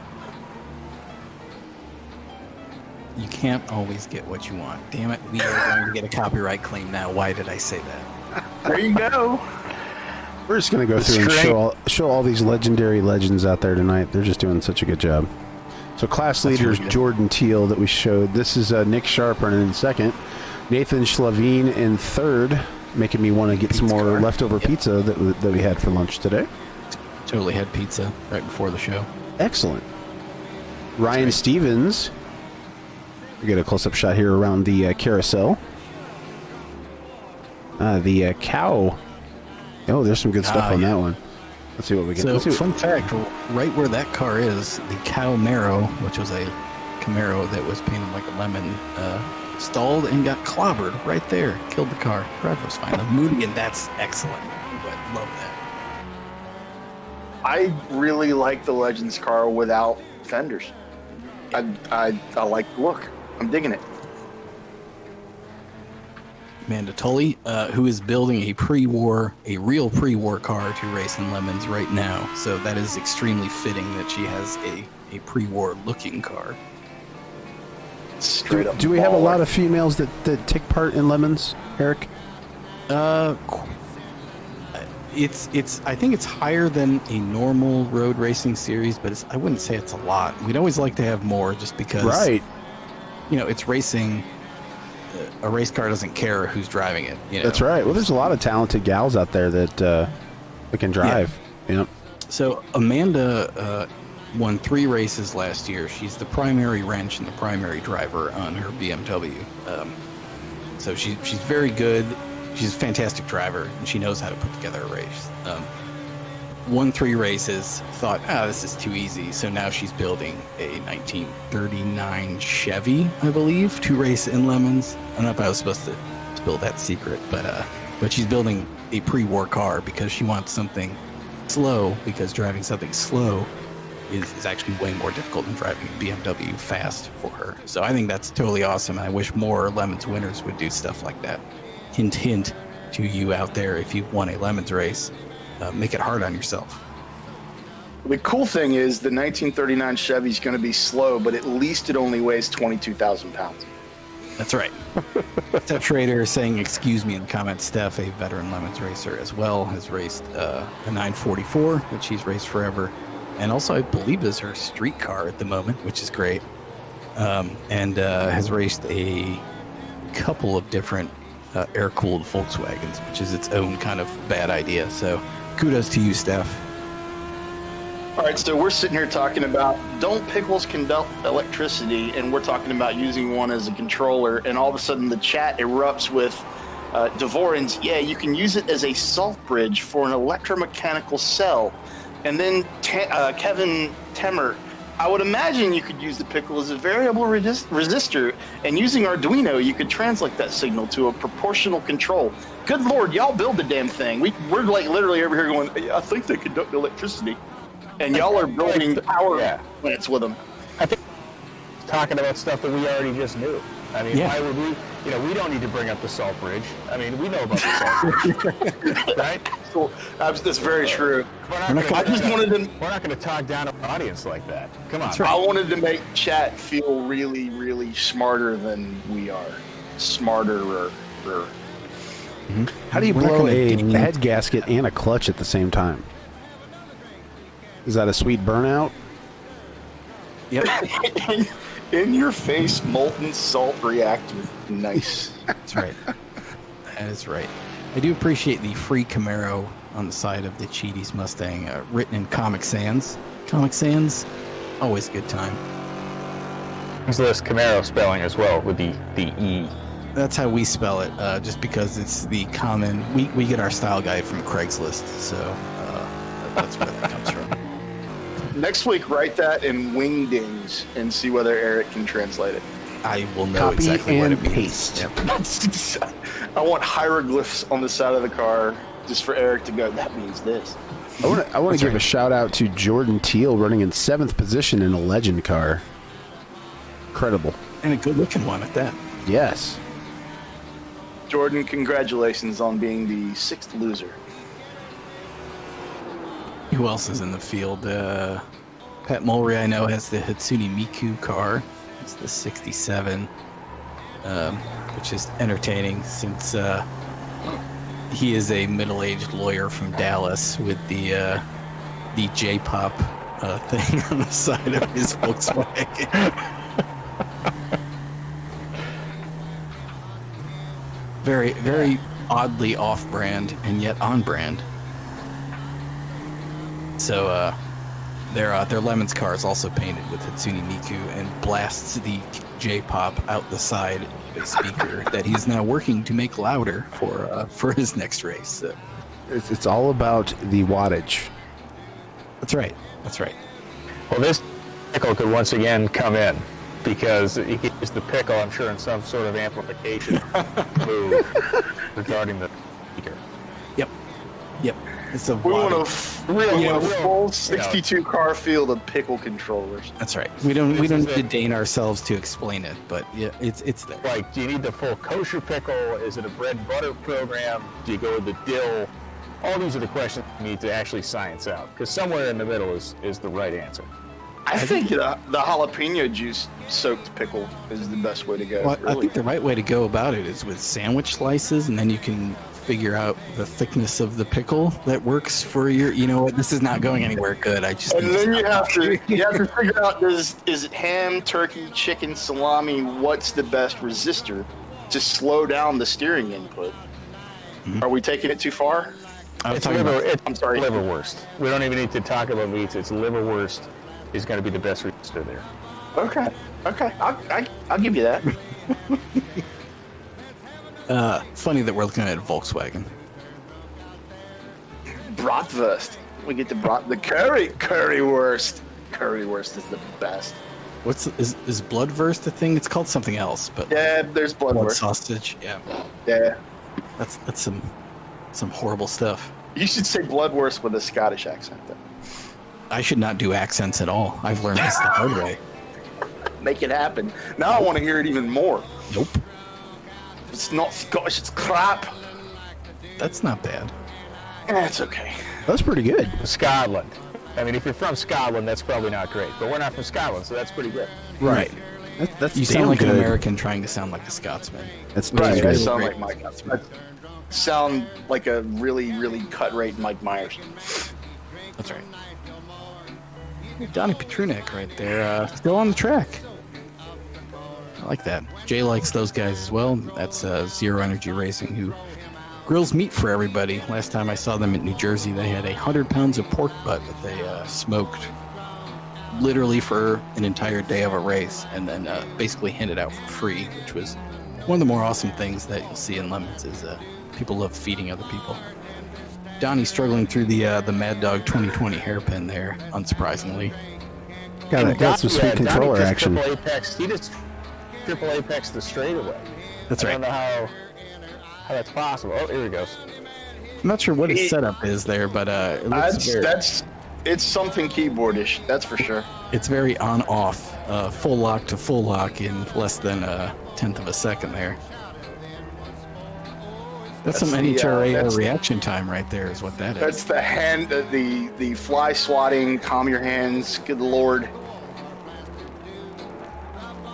You can't always get what you want. Damn it, we are going to get a copyright claim now. Why did I say that? There you go. We're just going to go through and show all these legendary legends out there tonight. They're just doing such a good job. So class leaders, really good. Jordan Teal that we showed. This is Nick Sharp running in second. Nathan Schlavine in third, making me want to get some more leftover pizza that we had for lunch today. Totally had pizza right before the show. Excellent. Ryan Stevens. We get a close-up shot here around the carousel. The cow. Oh, there's some good stuff on that one. Let's see what we get. So, fun fact, right where that car is, the Cow Marrow, which was a Camaro that was painted like a lemon, stalled and got clobbered right there. Killed the car. Driver was fine. The Moodian, that's excellent. I love that. I really like the Legends car without fenders. I like the look. I'm digging it. Amanda Tully, who is building a real pre-war car to race in Lemons right now. So that is extremely fitting that she has a pre-war looking car. Straight up. Do we have a baller. lot of females that take part in Lemons, Eric? It's I think it's higher than a normal road racing series, but I wouldn't say it's a lot. We'd always like to have more just because, Right. you know, it's racing. A race car doesn't care who's driving it. You know? That's right. Well, there's a lot of talented gals out there that can drive. Yep. So Amanda won 3 races last year. She's the primary wrench and the primary driver on her BMW. So she's very good. She's a fantastic driver, and she knows how to put together a race. Won 3 races, thought, this is too easy. So now she's building a 1939 Chevy, I believe, to race in Lemons. I don't know if I was supposed to spill that secret, but she's building a pre-war car because she wants something slow, because driving something slow is actually way more difficult than driving a BMW fast for her. So I think that's totally awesome. I wish more Lemons winners would do stuff like that. Hint, hint to you out there, if you won a Lemons race, make it hard on yourself. The cool thing is the 1939 Chevy's going to be slow, but at least it only weighs 22,000 pounds. That's right. Steph Schrader is saying, excuse me in the comments. Steph, a veteran Lemons racer as well, has raced a 944 that she's raced forever. And also, I believe is her street car at the moment, which is great. And has raced a couple of different air-cooled Volkswagens, which is its own kind of bad idea. So kudos to you, Steph. All right, so we're sitting here talking about don't pickles conduct electricity, and we're talking about using one as a controller, and all of a sudden the chat erupts with Devorin's, yeah, you can use it as a salt bridge for an electromechanical cell. And then Kevin Temmer, I would imagine you could use the pickle as a variable resistor, and using Arduino, you could translate that signal to a proportional control. Good Lord, y'all build the damn thing. We're like literally over here going, I think they conduct electricity. And y'all are building power plants with them. I think talking about stuff that we already just knew. I mean, why would we? You know, we don't need to bring up the salt bridge. I mean, we know about the salt bridge, right? So, that's very true. We're not going to talk down an audience like that. Come on. Right. I wanted to make chat feel really, really smarter than we are. Smarter. How do you blow a head gasket and a clutch at the same time? Is that a sweet burnout? Yep. In your face, molten salt reactor. Nice. That's right. That is right. I do appreciate the free Camaro on the side of the Cheaties Mustang, written in Comic Sans. Comic Sans, always a good time. There's this Camaro spelling as well with the E. That's how we spell it, just because it's the common. We get our style guide from Craigslist, so that's where that comes from. Next week, write that in wingdings and see whether Eric can translate it. I will know Copy exactly and what it means. paste. Yep. I want hieroglyphs on the side of the car just for Eric to go, that means this. I want to give a shout out to Jordan Teal running in 7th position in a legend car. Incredible. And a good looking one at that. Yes. Jordan, congratulations on being the 6th loser. Who else is in the field? Pat Mulry, I know, has the Hatsune Miku car. It's the 67, which is entertaining since he is a middle-aged lawyer from Dallas with the J-pop thing on the side of his Volkswagen. Very, very oddly off-brand and yet on-brand. So their Lemons car is also painted with Hatsune Miku and blasts the J-pop out the side of a speaker that he's now working to make louder for his next race. So. It's all about the wattage. That's right. That's right. Well, this pickle could once again come in because he could use the pickle, I'm sure, in some sort of amplification move regarding the speaker. Yep. It's a We want a full 62 car field of pickle controllers. That's right. We don't need to deign ourselves to explain it, but yeah, it's there. Like, do you need the full kosher pickle? Is it a bread and butter program? Do you go with the dill? All these are the questions you need to actually science out, because somewhere in the middle is the right answer. I think the jalapeno juice soaked pickle is the best way to go. Well, really. I think the right way to go about it is with sandwich slices, and then you can figure out the thickness of the pickle that works for your. You know what? This is not going anywhere good. I just. And then you have to figure out is it ham, turkey, chicken, salami? What's the best resistor to slow down the steering input? Mm-hmm. Are we taking it too far? I'm sorry. Liverwurst. We don't even need to talk about meats. It's liverwurst is going to be the best resistor there. Okay. I'll give you that. Funny that we're looking at a Volkswagen. Bratwurst. We get the currywurst. Currywurst is the best. Is bloodwurst a thing? It's called something else, but yeah, there's blood bloodwurst. sausage. Yeah. That's some horrible stuff. You should say bloodwurst with a Scottish accent, then. I should not do accents at all. I've learned this the hard way. Make it happen. Now I want to hear it even more. Nope. It's not Scottish, it's crap. That's not bad. It's okay. That's pretty good. Scotland. I mean, if you're from Scotland, that's probably not great. But we're not from Scotland, so that's pretty good. Right. That's you sound like an American trying to sound like a Scotsman. That's right. I good. sound like Mike. I sound like a really, really cut-rate Mike Myers. That's right. Donny Petrunek right there, still on the track. I like that. Jay likes those guys as well. That's Zero Energy Racing, who grills meat for everybody. Last time I saw them in New Jersey, they had 100 pounds of pork butt that they smoked literally for an entire day of a race, and then basically handed out for free, which was one of the more awesome things that you'll see in Lemons is people love feeding other people. Donnie struggling through the Mad Dog 2020 hairpin there, unsurprisingly. Got some sweet controller Donnie action. He just triple apex the straightaway. That's I right. don't know how that's possible. Oh, here he goes. I'm not sure what his setup is there, but it looks It's something keyboardish, that's for sure. it's very on-off, full lock to full lock in less than a tenth of a second there. That's some NHRA reaction time right there is what that is. That's the hand, the fly swatting, calm your hands, good lord.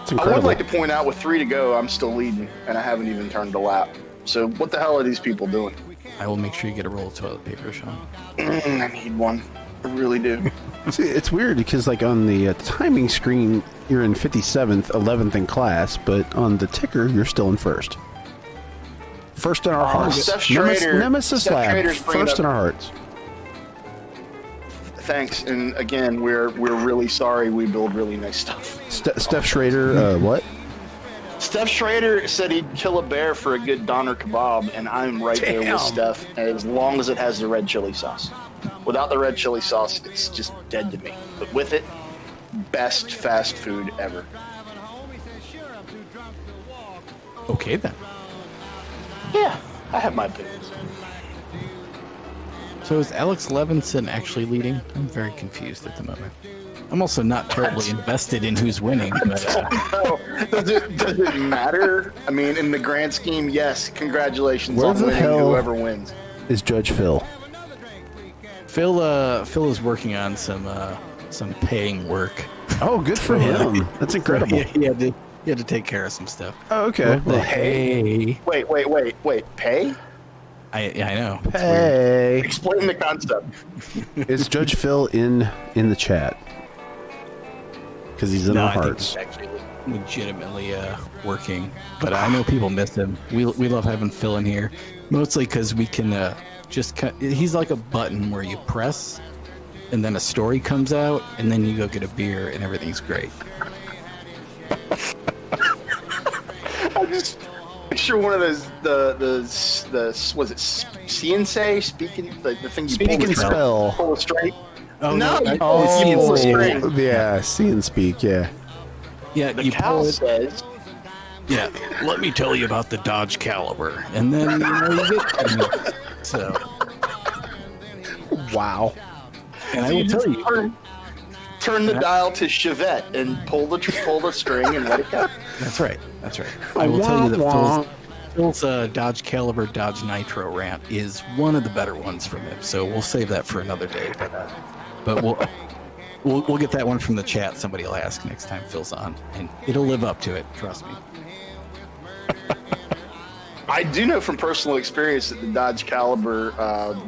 It's I would incredible. like to point out with 3 to go, I'm still leading, and I haven't even turned a lap. So what the hell are these people doing? I will make sure you get a roll of toilet paper, Sean. I need one. I really do. See, it's weird because, like, on the timing screen, you're in 57th, 11th in class, but on the ticker, you're still in first. First in our hearts. Steph Schrader- Nemesis Steph Lab, Schrader's bringing first in up- our hearts. Thanks, and again, we're really sorry. We build really nice stuff. Steph Schrader, what? Steph Schrader said he'd kill a bear for a good doner kebab, and I'm right there with Steph, as long as it has the red chili sauce. Without the red chili sauce, it's just dead to me. But with it, best fast food ever. Okay, then. Yeah, I have my opinions. So is Alex Levinson actually leading? I'm very confused at the moment. I'm also not terribly invested in who's winning, but Oh, does it matter? I mean, in the grand scheme, yes. Congratulations Where on the winning, hell- whoever wins. Is Judge Phil? Phil is working on some paying work. Oh, good for him. That's incredible. Yeah, he had to take care of some stuff. Oh, okay. Well, hey, Wait. Pay? I know. It's weird. Hey. Explain the concept. Is Judge Phil in the chat? Because he's in No, our I think hearts. he's actually legitimately working, but I know people miss him. We love having Phil in here, mostly because we can he's like a button where you press, and then a story comes out, and then you go get a beer, and everything's great. I just picture one of those the was it CNC speaking the thing you Speak and spell. pull a string. Oh No, no! you pull a string. Yeah, see and speak, yeah. Yeah, The you cow pull it. says, Yeah, let me tell you about the Dodge Caliber, and then you get so. Wow. And I will tell you, turn the dial to Chevette and pull the string and let it go. that's right. I will tell you that Phil's Dodge Caliber Dodge Nitro rant is one of the better ones from him. So we'll save that for another day. But we'll get that one from the chat. Somebody will ask next time Phil's on, and it'll live up to it. Trust me. I do know from personal experience that the Dodge Caliber,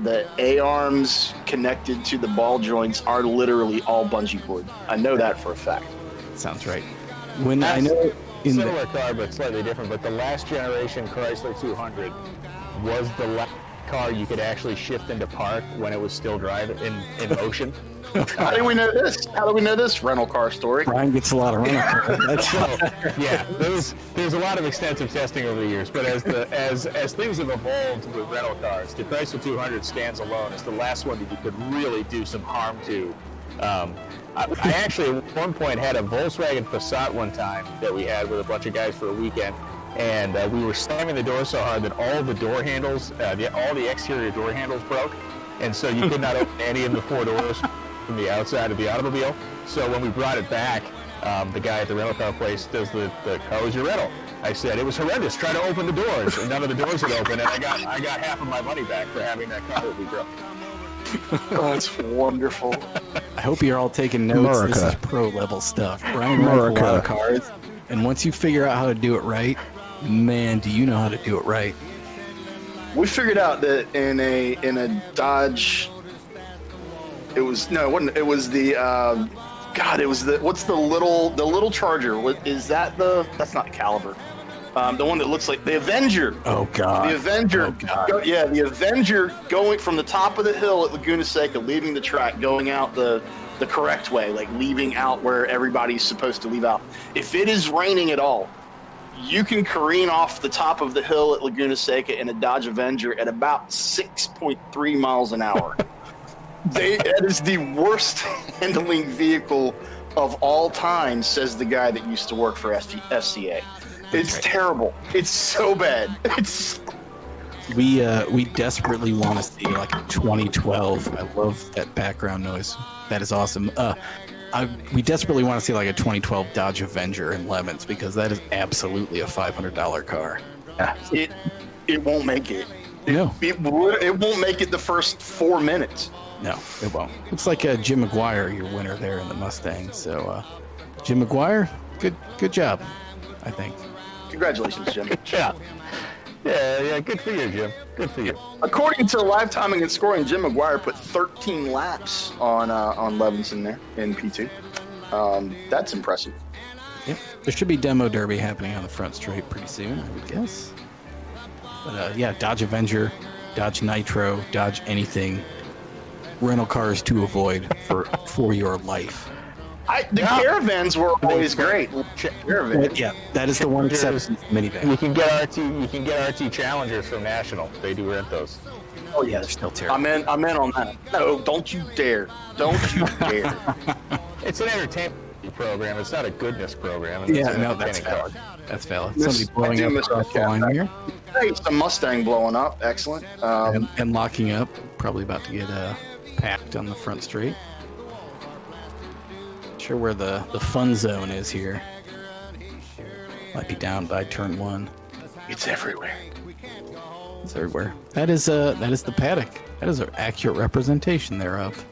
the A-arms connected to the ball joints are literally all bungee cord. I know that for a fact. Sounds right. When I know in the Similar car, but slightly different. But the last generation Chrysler 200 was the last car you could actually shift into park when it was still driving in motion. How do we know this? Rental car story. Brian gets a lot of run. That's So, yeah, there's a lot of extensive testing over the years, but as things have evolved with rental cars, the Chrysler 200 stands alone as the last one that you could really do some harm to. I actually at one point had a Volkswagen Passat one time that we had with a bunch of guys for a weekend, and we were slamming the door so hard that all the door handles, all the exterior door handles broke, and so you could not open any of the 4 doors from the outside of the automobile. So when we brought it back, the guy at the rental car place does the car was your rental. I said it was horrendous. Try to open the doors, and none of the doors would open, and I got half of my money back for having that car that we broke. Oh, that's wonderful. I hope you're all taking notes. This is America. pro level stuff. Brian writes a lot of America. cars, and once you figure out how to do it right, man, do you know how to do it right? We figured out that in a Dodge, it was the what's the little Charger? That's not Caliber. The one that looks like the Avenger. Oh God. The Avenger. Oh, God. Yeah, the Avenger going from the top of the hill at Laguna Seca, leaving the track, going out the correct way, like leaving out where everybody's supposed to leave out. If it is raining at all, you can careen off the top of the hill at Laguna Seca in a Dodge Avenger at about 6.3 miles an hour. That is the worst handling vehicle of all time, says the guy that used to work for FCA. It's terrible. It's so bad. We desperately want to see like a 2012. I love that background noise. That is awesome. We desperately want to see like a 2012 Dodge Avenger in Lemons, because that is absolutely a $500 car. It won't make it. No, It won't make it the first 4 minutes. no, it won't. Looks like Jim McGuire, your winner there in the Mustang. So, Jim McGuire, good job, I think. Congratulations, Jim. Good job. Yeah, good for you, Jim. Good for you. According to live timing and scoring, Jim McGuire put 13 laps on Levinson there in P2. That's impressive. Yep. There should be demo derby happening on the front straight pretty soon, I would guess. But yeah, Dodge Avenger, Dodge Nitro, Dodge anything. Rental cars to avoid for your life. The Caravans were always great. Caravan. Yeah, that is the one exception to minivan. You can get RT Challengers from National. They do rent those. Oh yeah, they're still terrible. I'm in on that. No, don't you dare. Don't you dare. It's an entertainment program. It's not a goodness program. And Yeah, it's an no, that's entertaining valid. car. That's valid. Miss- Somebody blowing I do up miss across that. the line here Hey, some Mustang blowing up. Excellent. and locking up. Probably about to get packed on the front straight. Not sure where the fun zone is here. Might be down by turn 1. It's everywhere. It's everywhere. That is the paddock. That is an accurate representation thereof.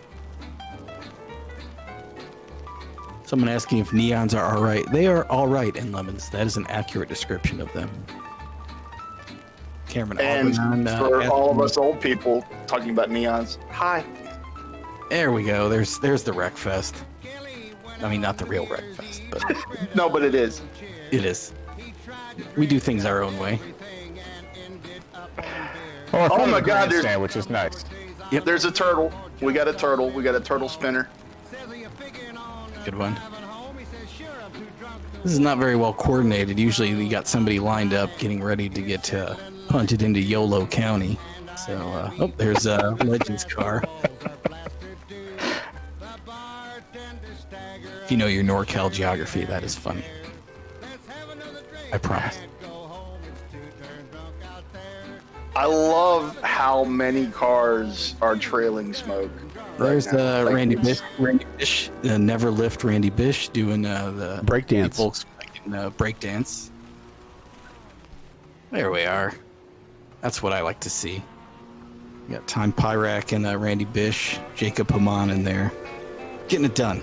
Someone asking if neons are all right. They are all right in Lemons. That is an accurate description of them. Cameron And Albanon, for all of asking- us old people talking about neons, hi. There we go. There's the Wreckfest. I mean, not the real Wreckfest, but No, but it is. it is. We do things our own way. Oh my God, there's- Which is nice. Yep. There's a turtle. We got a turtle. We got a turtle spinner. Good one. This is not very well coordinated. Usually you got somebody lined up getting ready to get punted into YOLO County. So, there's Legend's car. If you know your NorCal geography, that is funny. I promise. I love how many cars are trailing smoke. There's right now. Like, Randy it's- Bish. Randy Bish, Never Lift Randy Bish doing the Breakdance. Volkswagen breakdance. There we are. That's what I like to see. You got Time Pyrak and Randy Bish, Jacob Haman in there, getting it done.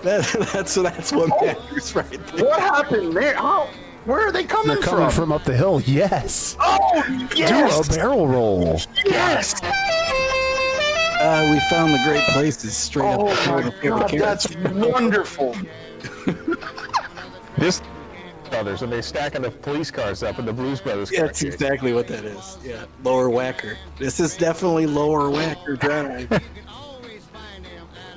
That's what matters right there. What happened there? Oh, where are they coming They're coming from? from up the hill. Yes. Oh, yes! Do a barrel roll. Yes! We found the great places straight Oh up the my hill. God, that's wonderful. This brothers, and they're stacking the police cars up in the Blues Brothers car That's chase. exactly what that is. Yeah, lower whacker. This is definitely lower whacker drive.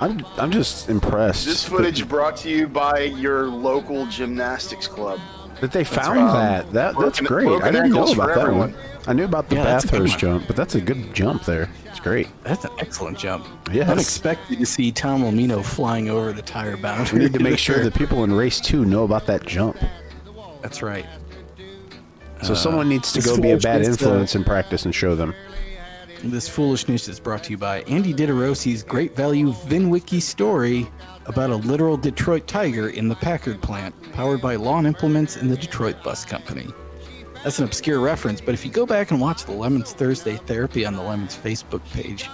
I'm just impressed. This footage brought to you by your local gymnastics club. that they found right. that's Broken- great. I broken didn't know ankles about for that everyone. one. I knew about the Yeah, that's a good bathhouse one. jump, but that's a good jump there. It's great. That's an excellent jump. Yes. Unexpected to see Tom Lamino flying over the tire boundary. We need to make sure that people in race 2 know about that jump. That's right. So someone needs to this go be a bad foolishness, influence in practice and show them. This foolishness is brought to you by Andy Diderosi's great value VinWiki story about a literal Detroit tiger in the Packard plant, powered by Lawn Implements and the Detroit Bus Company. That's an obscure reference, but if you go back and watch the Lemons Thursday Therapy on the Lemons Facebook page,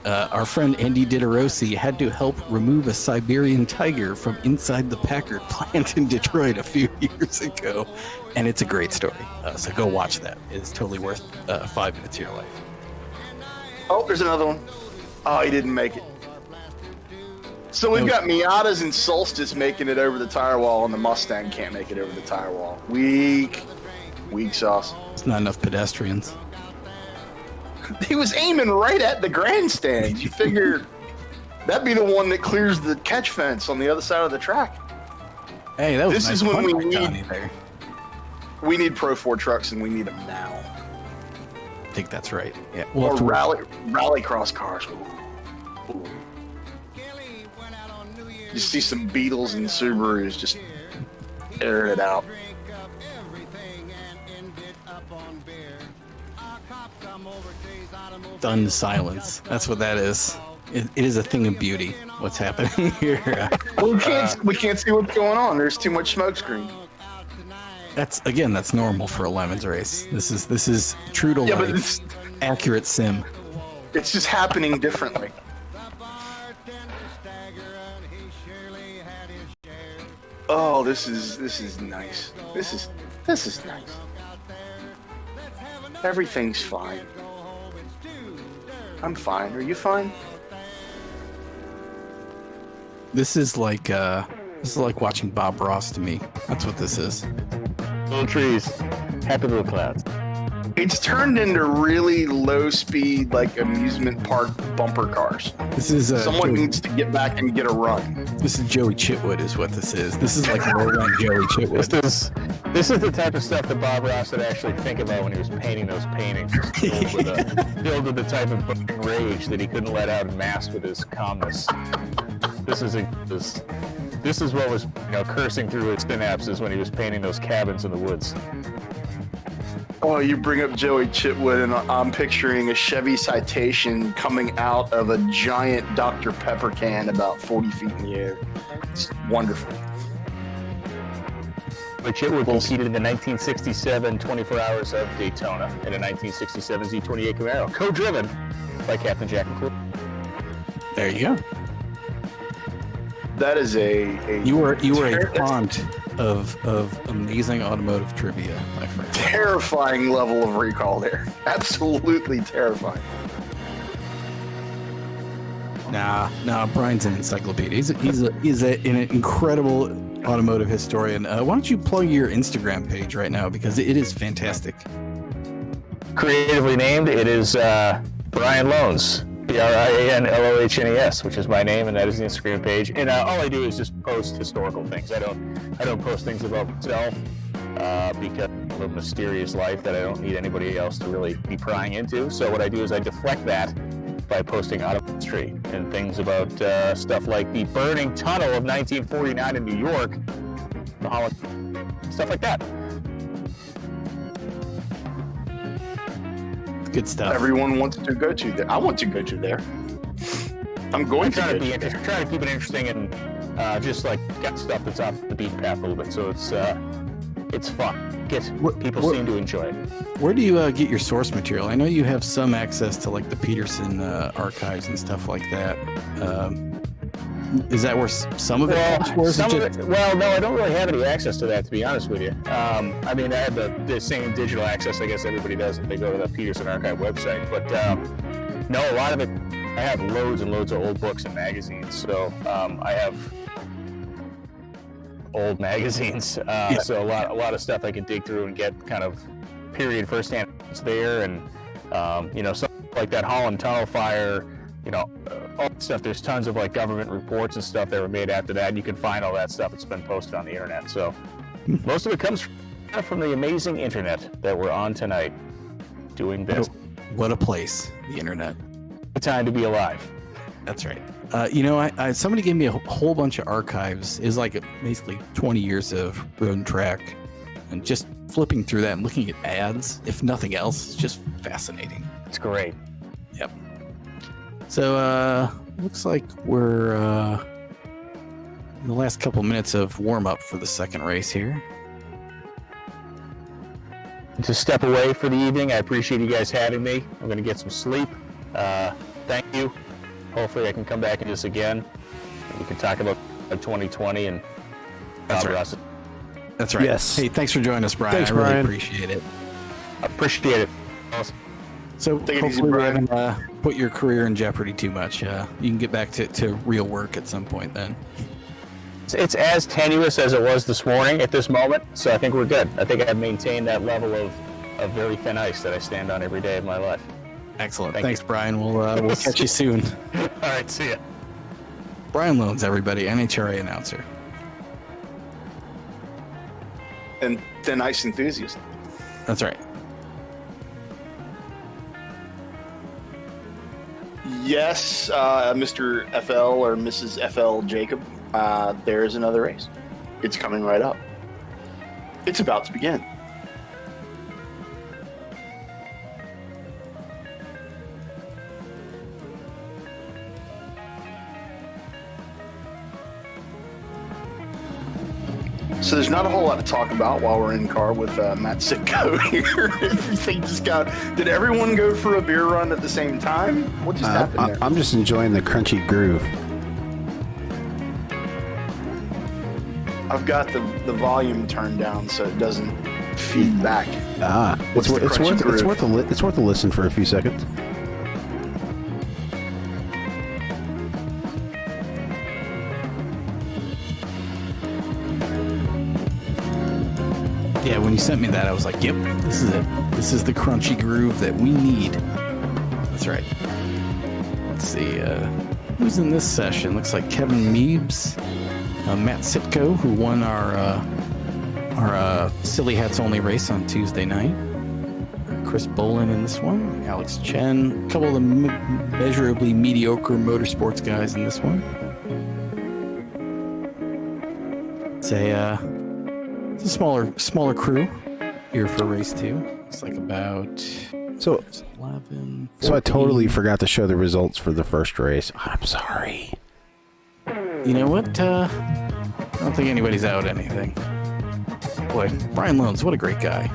our friend Andy Diderosi had to help remove a Siberian tiger from inside the Packard plant in Detroit a few years ago, and it's a great story. So go watch that. It's totally worth 5 minutes of your life. Oh, there's another one. Oh, he didn't make it. So we've got Miatas and Solstice making it over the tire wall, and the Mustang can't make it over the tire wall. Weak sauce. It's not enough pedestrians. He was aiming right at the grandstands. You figure that'd be the one that clears the catch fence on the other side of the track. Hey, that was This nice is when punch we by need- Donny there. We need Pro 4 trucks, and we need them now. I think that's right. Yeah. Or We'll have to- rally cross cars. Ooh. You see some Beetles and Subarus just airing it out. Stunned silence. That's what that is. It is a thing of beauty. What's happening here? Well, we can't see what's going on. There's too much smoke screen. That's normal for a Lemons race. This is true to Yeah, but life, accurate sim. it's just happening differently. Oh, this is nice. This is nice. Everything's fine. I'm fine. Are you fine? This is like watching Bob Ross to me. That's what this is. Little trees, happy little clouds. It's turned into really low speed, like amusement park bumper cars. This is Someone needs to get back and get a run. This is Joey Chitwood, is what this is. This is like lowland Joey Chitwood. This is the type of stuff that Bob Ross would actually think about when he was painting those paintings, filled with the type of burning rage that he couldn't let out and mask with his calmness. This is what was cursing through his synapses when he was painting those cabins in the woods. Oh, you bring up Joey Chitwood, and I'm picturing a Chevy Citation coming out of a giant Dr. Pepper can about 40 feet in the air. It's wonderful. But Chitwood competed in the 1967 24 Hours of Daytona in a 1967 Z28 Camaro, co-driven by Captain Jack McClure. There you go. That is a You were a font of amazing automotive trivia, my friend. terrifying level of recall there. Absolutely terrifying. Nah. Brian's an encyclopedia. He's an incredible automotive historian. Why don't you plug your Instagram page right now, because it is fantastic. Creatively named, it is Brian Lohnes, BrianLoHnes, which is my name, and that is the Instagram page. And all I do is just post historical things. I don't post things about myself because I live a mysterious life that I don't need anybody else to really be prying into. So what I do is I deflect that by posting out of history and things about stuff like the burning tunnel of 1949 in New York, the Holland, stuff like that. Good stuff. Everyone wants to go to there. I want to go to there. I'm going to try go to be to there. interesting. Try to keep it interesting and just like get stuff that's off the beaten path a little bit. So it's fun. People seem to enjoy it. Where do you get your source material? I know you have some access to like the Peterson archives and stuff like that. Is that where some of it comes from? Well, no, I don't really have any access to that, to be honest with you. I mean, I have the same digital access I guess everybody does if they go to the Peterson Archive website. But no, a lot of it, I have loads and loads of old books and magazines. So I have old magazines. So a lot of stuff I can dig through and get kind of period firsthand there. And, something like that Holland Tunnel fire, all that stuff. There's tons of like government reports and stuff that were made after that. And you can find all that stuff. It's been posted on the internet. So most of it comes from the amazing internet that we're on tonight doing this. What a place, the internet. The time to be alive. That's right. Somebody gave me a whole bunch of archives. It's like basically 20 years of road and track, and just flipping through that and looking at ads, if nothing else, is just fascinating. It's great. Yep. So, looks like we're in the last couple minutes of warm-up for the second race here. To step away for the evening, I appreciate you guys having me. I'm going to get some sleep. Thank you. Hopefully I can come back and do this again. We can talk about 2020 and That's right. Russ. That's right. Yes. Hey, thanks for joining us, Brian. Thanks, I really Brian. appreciate it. Appreciate it. Awesome. So Take it easy, hopefully we Brian. haven't put your career in jeopardy too much. You can get back to real work at some point then. It's as tenuous as it was this morning at this moment, so I think we're good. I think I've maintained that level of very thin ice that I stand on every day of my life. Excellent. Thank Thanks, you. Brian. We'll catch you soon. All right, see ya. Brian Lohnes, everybody, NHRA announcer. And thin ice enthusiast. That's right. Yes, Mr. FL or Mrs. FL Jacob, there's another race. It's coming right up. It's about to begin. So there's not a whole lot to talk about while we're in the car with Matt Sitko here. Everything just got... Did everyone go for a beer run at the same time? What just happened there? I'm just enjoying the crunchy groove. I've got the volume turned down so it doesn't feed back. It's the crunchy groove? worth a listen for a few seconds. Yeah, when you sent me that, I was like, yep, this is it. This is the crunchy groove that we need. That's right. Let's see, who's in this session? Looks like Kevin Meebs, Matt Sitko, who won our Silly Hats Only race on Tuesday night. Chris Bolin in this one. Alex Chen. A couple of the measurably mediocre motorsports guys in this one. It's a smaller crew here for race 2. It's like about 11. So I totally forgot to show the results for the first race. I'm sorry. You know what? I don't think anybody's out anything. Boy, Brian Lohnes, what a great guy.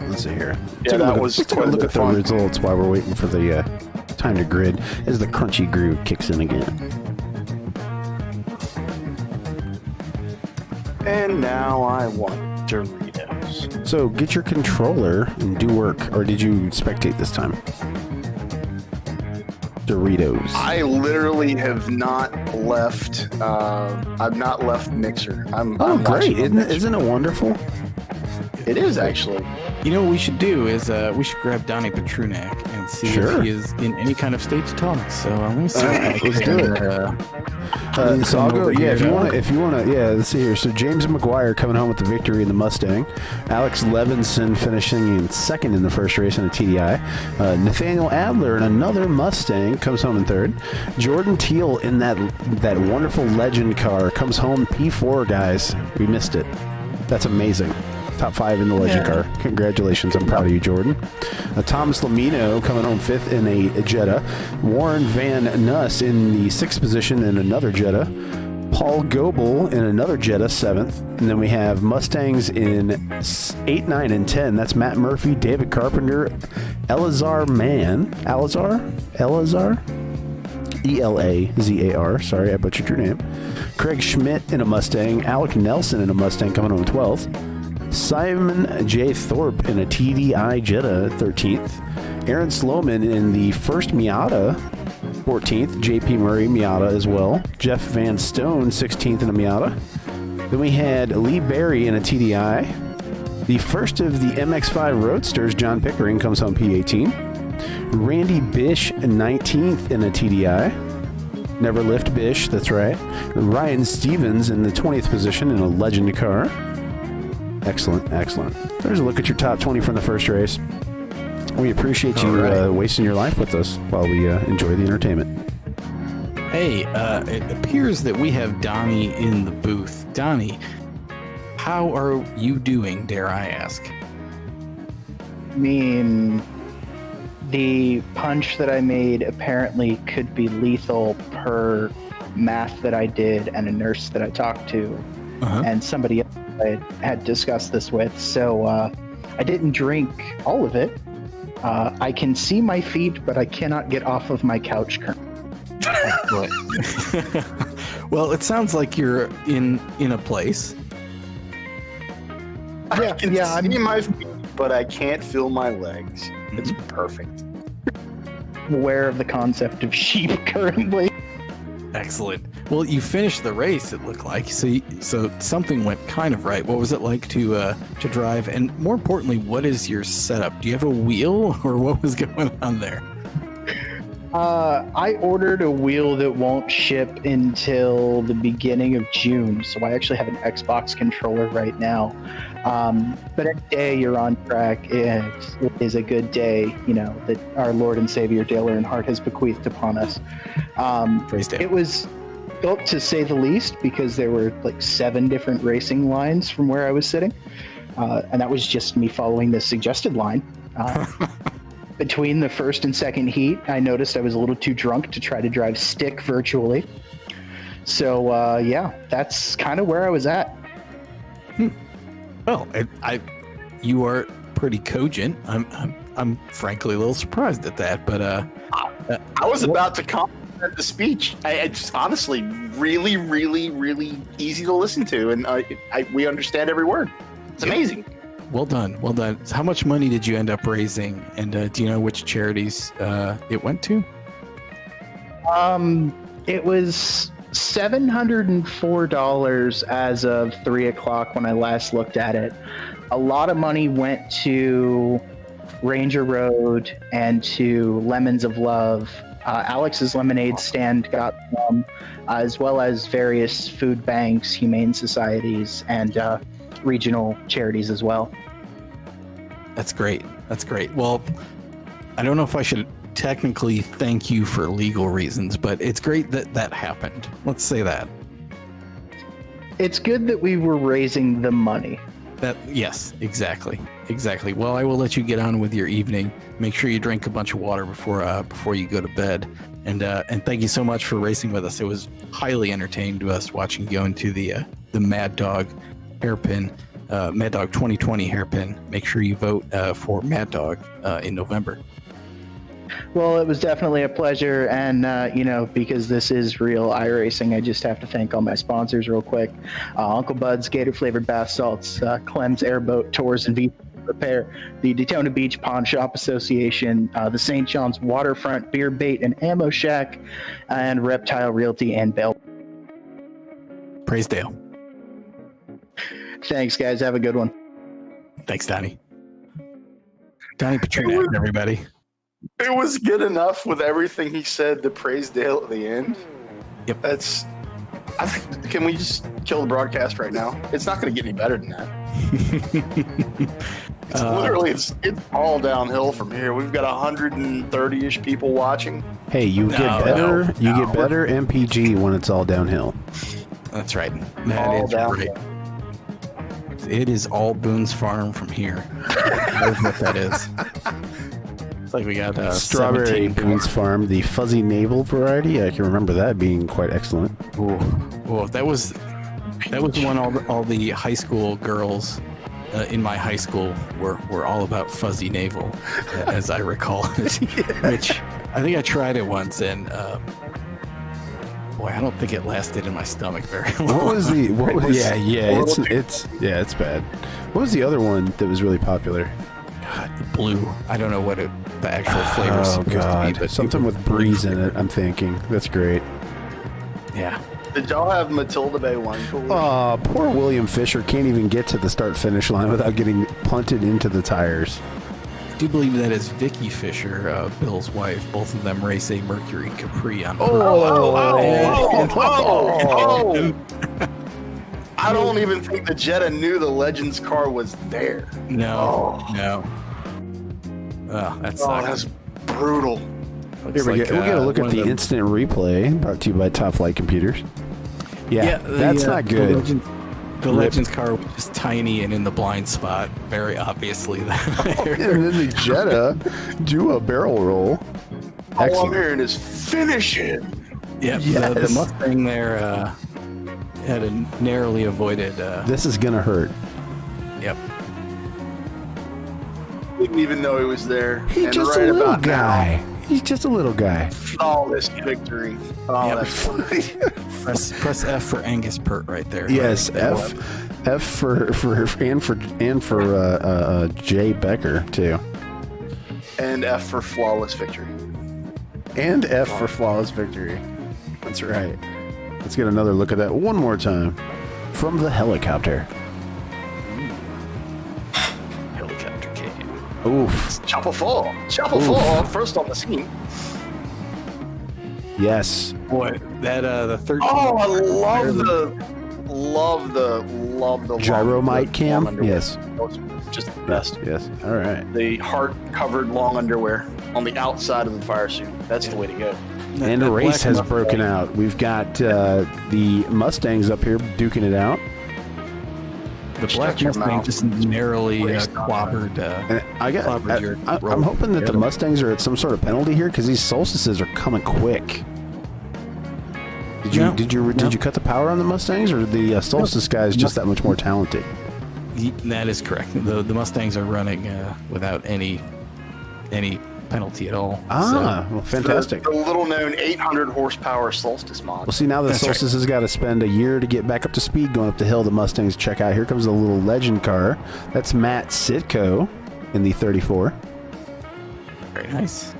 Let's see here. Yeah, that was Let's take a quite a look bit at the fun. results while we're waiting for the time to grid as the crunchy groove kicks in again. And now I want Doritos. So get your controller and do work, or did you spectate this time? Doritos. I literally have not left. I've not left Mixer. I'm Oh, great! watching on Mixer. Isn't it wonderful? It is actually. You know what we should do is we should grab Donny Petrunak and see Sure. if he is in any kind of state to talk. So let me see. Alright, let's do it. So I'll go. Yeah, if you want to. Yeah, let's see here. So James McGuire coming home with the victory in the Mustang. Alex Levinson finishing in second in the first race in a TDI. Nathaniel Adler in another Mustang comes home in third. Jordan Teal in that wonderful legend car comes home P4. Guys, we missed it. That's amazing. Top 5 in the legend car. Congratulations. I'm proud of you, Jordan. Thomas Lamino coming home 5th in a Jetta. Warren Van Nuss in the 6th position in another Jetta. Paul Goebel in another Jetta, 7th. And then we have Mustangs in 8, 9, and 10. That's Matt Murphy, David Carpenter, Elazar Mann. Elazar? Elazar. Sorry, I butchered your name. Craig Schmidt in a Mustang. Alec Nelson in a Mustang coming home 12th. Simon J. Thorpe in a TDI Jetta, 13th. Aaron Sloman in the first Miata, 14th. JP Murray Miata as well. Jeff Van Stone, 16th in a Miata. Then we had Lee Berry in a TDI. The first of the MX-5 Roadsters, John Pickering, comes home P18. Randy Bish, 19th in a TDI. Never lift Bish, that's right. Ryan Stevens in the 20th position in a Legend car. Excellent. There's a look at your top 20 from the first race. We appreciate you wasting your life with us while we enjoy the entertainment. Hey, it appears that we have Donny in the booth. Donny, how are you doing, dare I ask? I mean, the punch that I made apparently could be lethal per math that I did and a nurse that I talked to and somebody else I had discussed this with. So I didn't drink all of it. I can see my feet, but I cannot get off of my couch currently. Well, it sounds like you're in a place. I can see my feet, but I can't feel my legs. It's perfect. aware of the concept of sheep currently. Excellent. Well, you finished the race. It looked like so something went kind of right. What was it like to drive? And more importantly, what is your setup? Do you have a wheel, or what was going on there? I ordered a wheel that won't ship until the beginning of June, so I actually have an Xbox controller right now. But any day you're on track, it is a good day, that our Lord and Savior Dale Earnhardt has bequeathed upon us. Praise Dale. It was built to say the least, because there were like 7 different racing lines from where I was sitting, and that was just me following the suggested line. Between the first and second heat, I noticed I was a little too drunk to try to drive stick virtually. So yeah, that's kind of where I was at. Well, you are pretty cogent. I'm frankly a little surprised at that, but I was about to compliment the speech. I just honestly really, really, really easy to listen to, and we understand every word. It's amazing. Well done. Well done. So how much money did you end up raising? And do you know which charities it went to? It was $704 as of 3:00 when I last looked at it. A lot of money went to Ranger Road and to Lemons of Love. Alex's lemonade stand got some, as well as various food banks, humane societies, and regional charities as well. That's great. That's great. Well, I don't know if I should technically thank you for legal reasons, but it's great that that happened. Let's say that. It's good that we were raising the money. Yes, exactly. Well, I will let you get on with your evening. Make sure you drink a bunch of water before you go to bed. And thank you so much for racing with us. It was highly entertaining to us watching you go into the Mad Dog hairpin, Mad Dog 2020 hairpin. Make sure you vote for Mad Dog in November. Well, it was definitely a pleasure, and because this is real iRacing, I just have to thank all my sponsors real quick. Uncle Bud's Gator Flavored Bath Salts, Clem's Airboat Tours and V Repair, the Daytona Beach Pawn Shop Association, the St. John's Waterfront Beer Bait and Ammo Shack, and Reptile Realty and Bell. Praise Dale. Thanks, guys. Have a good one. Thanks, Donny. Donny Petrina, everybody. It was good enough with everything he said to praise Dale at the end. Yep. Can we just kill the broadcast right now? It's not going to get any better than that. It's all downhill from here. We've got 130-ish people watching. Hey, you get better MPG when it's all downhill. That's right. That is great. It is all Boone's Farm from here. Knows what that is. It's like we got Strawberry Boone's Farm, the fuzzy navel variety. I can remember that being quite excellent. Ooh, that was when all the high school girls in my high school were all about fuzzy navel, as I recall it. Yeah. Which I think I tried it once, and boy, I don't think it lasted in my stomach very long. It's bad. What was the other one that was really popular? God, the blue. I don't know what the actual flavor is supposed to be, but something with breeze in it. I'm thinking that's great. Yeah. Did y'all have Matilda Bay wine cooler? Oh, poor William Fisher can't even get to the start-finish line without getting punted into the tires. I do believe that is Vicky Fisher, Bill's wife. Both of them race a Mercury Capri on. I don't even think the Jetta knew the Legends car was there. No. Oh, that sucks. That's brutal. Here we go. We'll get a look at the instant replay brought to you by Top Flight Computers. Yeah, that's not good. The Legends car was just tiny and in the blind spot, very obviously. And then the Jetta do a barrel roll. All I'm hearing is finish it. Yeah, yes. The Mustang there had a narrowly avoided. This is gonna hurt. Yep. Didn't even know he was there. He's just a little guy. He's just a little guy. Flawless victory. Yep. Press F for Angus Pert right there. Yes, F for Jay Becker too. And F for flawless victory. And F for flawless victory. That's right. Let's get another look at that one more time. From the helicopter. Helicopter cam. Oof. Chopper 4. Chopper 4, first on the scene. Yes. Boy, that the 13. Oh, I love the Gyromite cam? long underwear. Yes. That was just the best. Yes. All right. The heart-covered long underwear on the outside of the fire suit. That's the way to go. And a race has broken out. We've got the Mustangs up here duking it out. The black Shut your Mustang mouth. just narrowly Please. clobbered. And I'm roll. hoping that the Mustangs are at some sort of penalty here because these solstices are coming quick. Did you cut the power on the Mustangs, or the solstice guy is just that much more talented? That is correct. The Mustangs are running without any penalty at all. Well, fantastic. The little-known 800 horsepower Solstice mod. Well, see, now the That's Solstice has got to spend a year to get back up to speed going up the hill. The Mustangs check out. Here comes a little legend car. That's Matt Sitko in the 34. Very nice.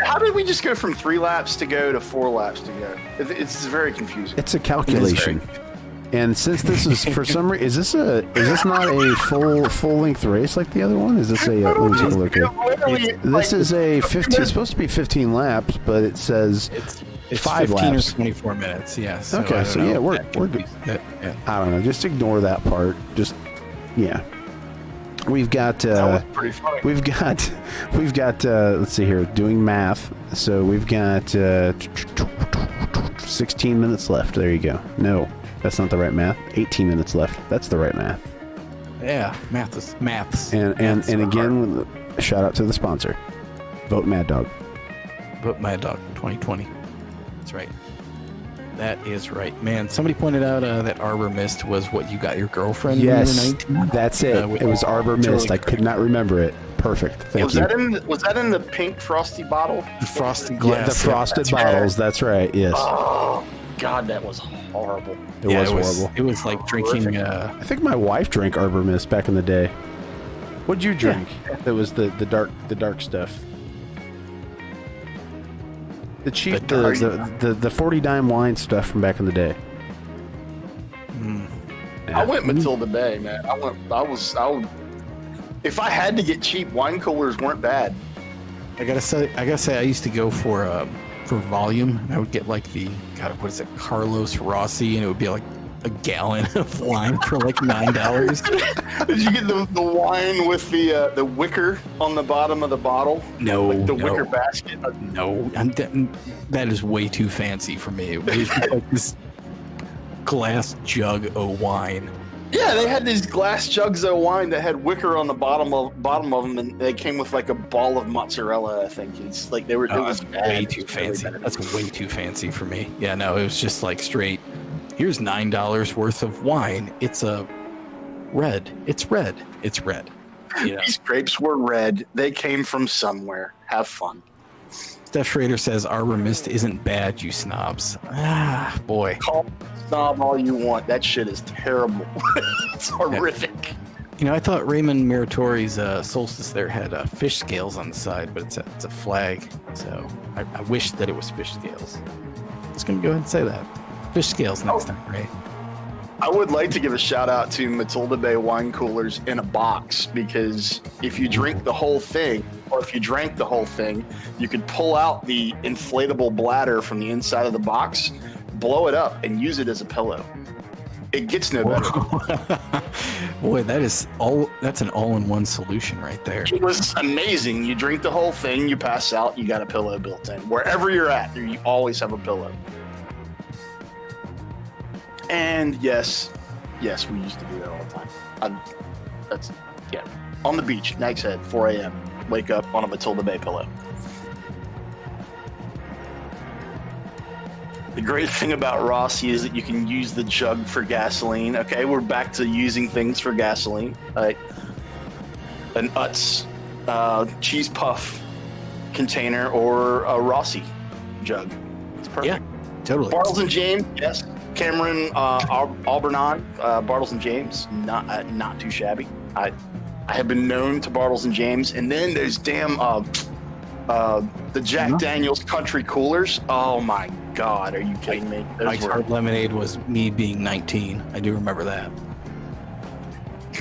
How did we just go from 3 laps to go to 4 laps to go? It's very confusing. It's a calculation. And since this is for some reason, is this not a full length race like the other one? Is this a let me take a look here. This is a 15. It's supposed to be 15 laps, but it says It's 5 15 laps. or 24 minutes. Yeah. So Okay, I don't so know yeah, if we're that could good. be- that- yeah. I don't know. Just ignore that part. Just yeah. We've got That was pretty funny. we've got let's see here, doing math. So we've got 16 minutes left. There you go. No, that's not the right math. 18 minutes left. That's the right math. Yeah, maths. And Maths are again, shout out to the sponsor. Vote Mad Dog. hard. But Mad Dog 2020. That's right. That is right, man. Somebody pointed out that Arbor Mist was what you got your girlfriend when Yes, you were 19. that's it. It was Arbor Mist. I could not remember it. Perfect. Thank you. Was that in the pink frosty bottle? The frosted Yeah, glass. the frosted bottles. That's right. Yes, Oh God, that was horrible. it was horrible. It was like drinking. I think my wife drank Arbor Mist back in the day. What'd you drink? That was the dark stuff. The cheap, the 40 dime wine stuff from back in the day. I went Matilda Bay, man. If I had to get cheap, wine coolers weren't bad. I gotta say, I used to go for volume. I would get like what is it, Carlos Rossi, and it would be like a gallon of wine for like $9. Did you get the wine with the wicker on the bottom of the bottle? No, Like the no. wicker basket. No, that is way too fancy for me. It was like this glass jug of wine. Yeah, they had these glass jugs of wine that had wicker on the bottom of them, and they came with like a ball of mozzarella. I think it's like it was That's bad. way It too was really fancy. bad. That's way too fancy for me. Yeah, no, it was just like straight. Here's $9 worth of wine. It's red. It's red. It's red. You know? These grapes were red. They came from somewhere. Have fun. Steph Schrader says Arbor Mist isn't bad, you snobs. Ah, boy. Call me snob all you want. That shit is terrible. It's horrific. You know, I thought Raymond Muratori's Solstice there had fish scales on the side, but it's a flag. So I wish that it was fish scales. Just gonna go ahead and say that. Fish scales next time, right? I would like to give a shout out to Matilda Bay wine coolers in a box, because if you drink the whole thing, or if you drank the whole thing, you could pull out the inflatable bladder from the inside of the box, blow it up, and use it as a pillow. It gets no better. Boy, that's an all-in-one solution right there. It was amazing. You drink the whole thing, you pass out, you got a pillow built in. Wherever you're at, you always have a pillow. And yes, we used to do that all the time. On the beach, Nag's Head, 4 a.m. Wake up on a Matilda Bay pillow. The great thing about Rossi is that you can use the jug for gasoline. Okay, we're back to using things for gasoline. Like an Utz cheese puff container or a Rossi jug. It's perfect. Yeah, totally. Bartles and James, yes. Cameron Albernon, Bartles and James, not too shabby. I have been known to Bartles and James, and then there's damn The Jack Daniels Country Coolers. Oh my God, are you kidding me? Mike's Hard Lemonade was me being 19. I do remember that.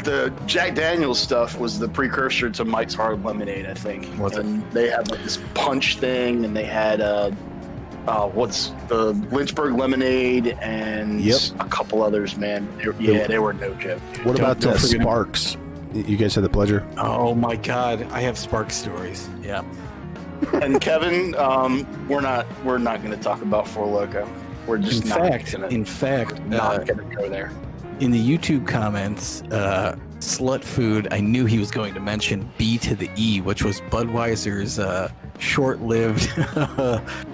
The Jack Daniels stuff was the precursor to Mike's Hard Lemonade, I think. And they had like this punch thing, and they had what's the Lynchburg Lemonade and a couple others, man. They were no joke. Dude. What about Sparks? You guys had the pleasure? Oh my God, I have Sparks stories. Yeah. And Kevin, we're not going to talk about Four Loko. We're just not going to go there. In the YouTube comments, Slut Food, I knew he was going to mention B to the E, which was Budweiser's short-lived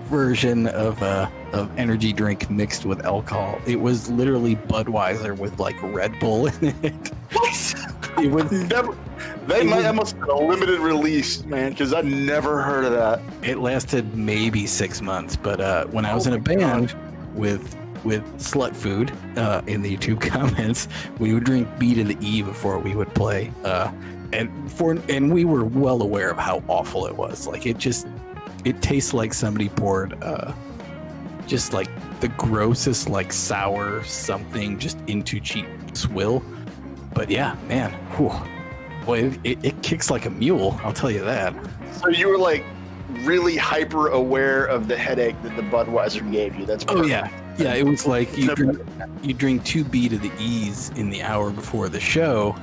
version of energy drink mixed with alcohol. It was literally Budweiser with like Red Bull in it. It was never. That must have been a limited release, man, because I never heard of that. It lasted maybe 6 months, but when I was in a band with Slut Food in the YouTube comments, we would drink B to the E before we would play, and we were well aware of how awful it was. Like it tastes like somebody poured just like the grossest like sour something just into cheap swill. But yeah, man, whew. Boy, it kicks like a mule, I'll tell you that. So you were like really hyper aware of the headache that the Budweiser gave you. That's perfect. Yeah, it was like you drink 2 B to the E's in the hour before the show,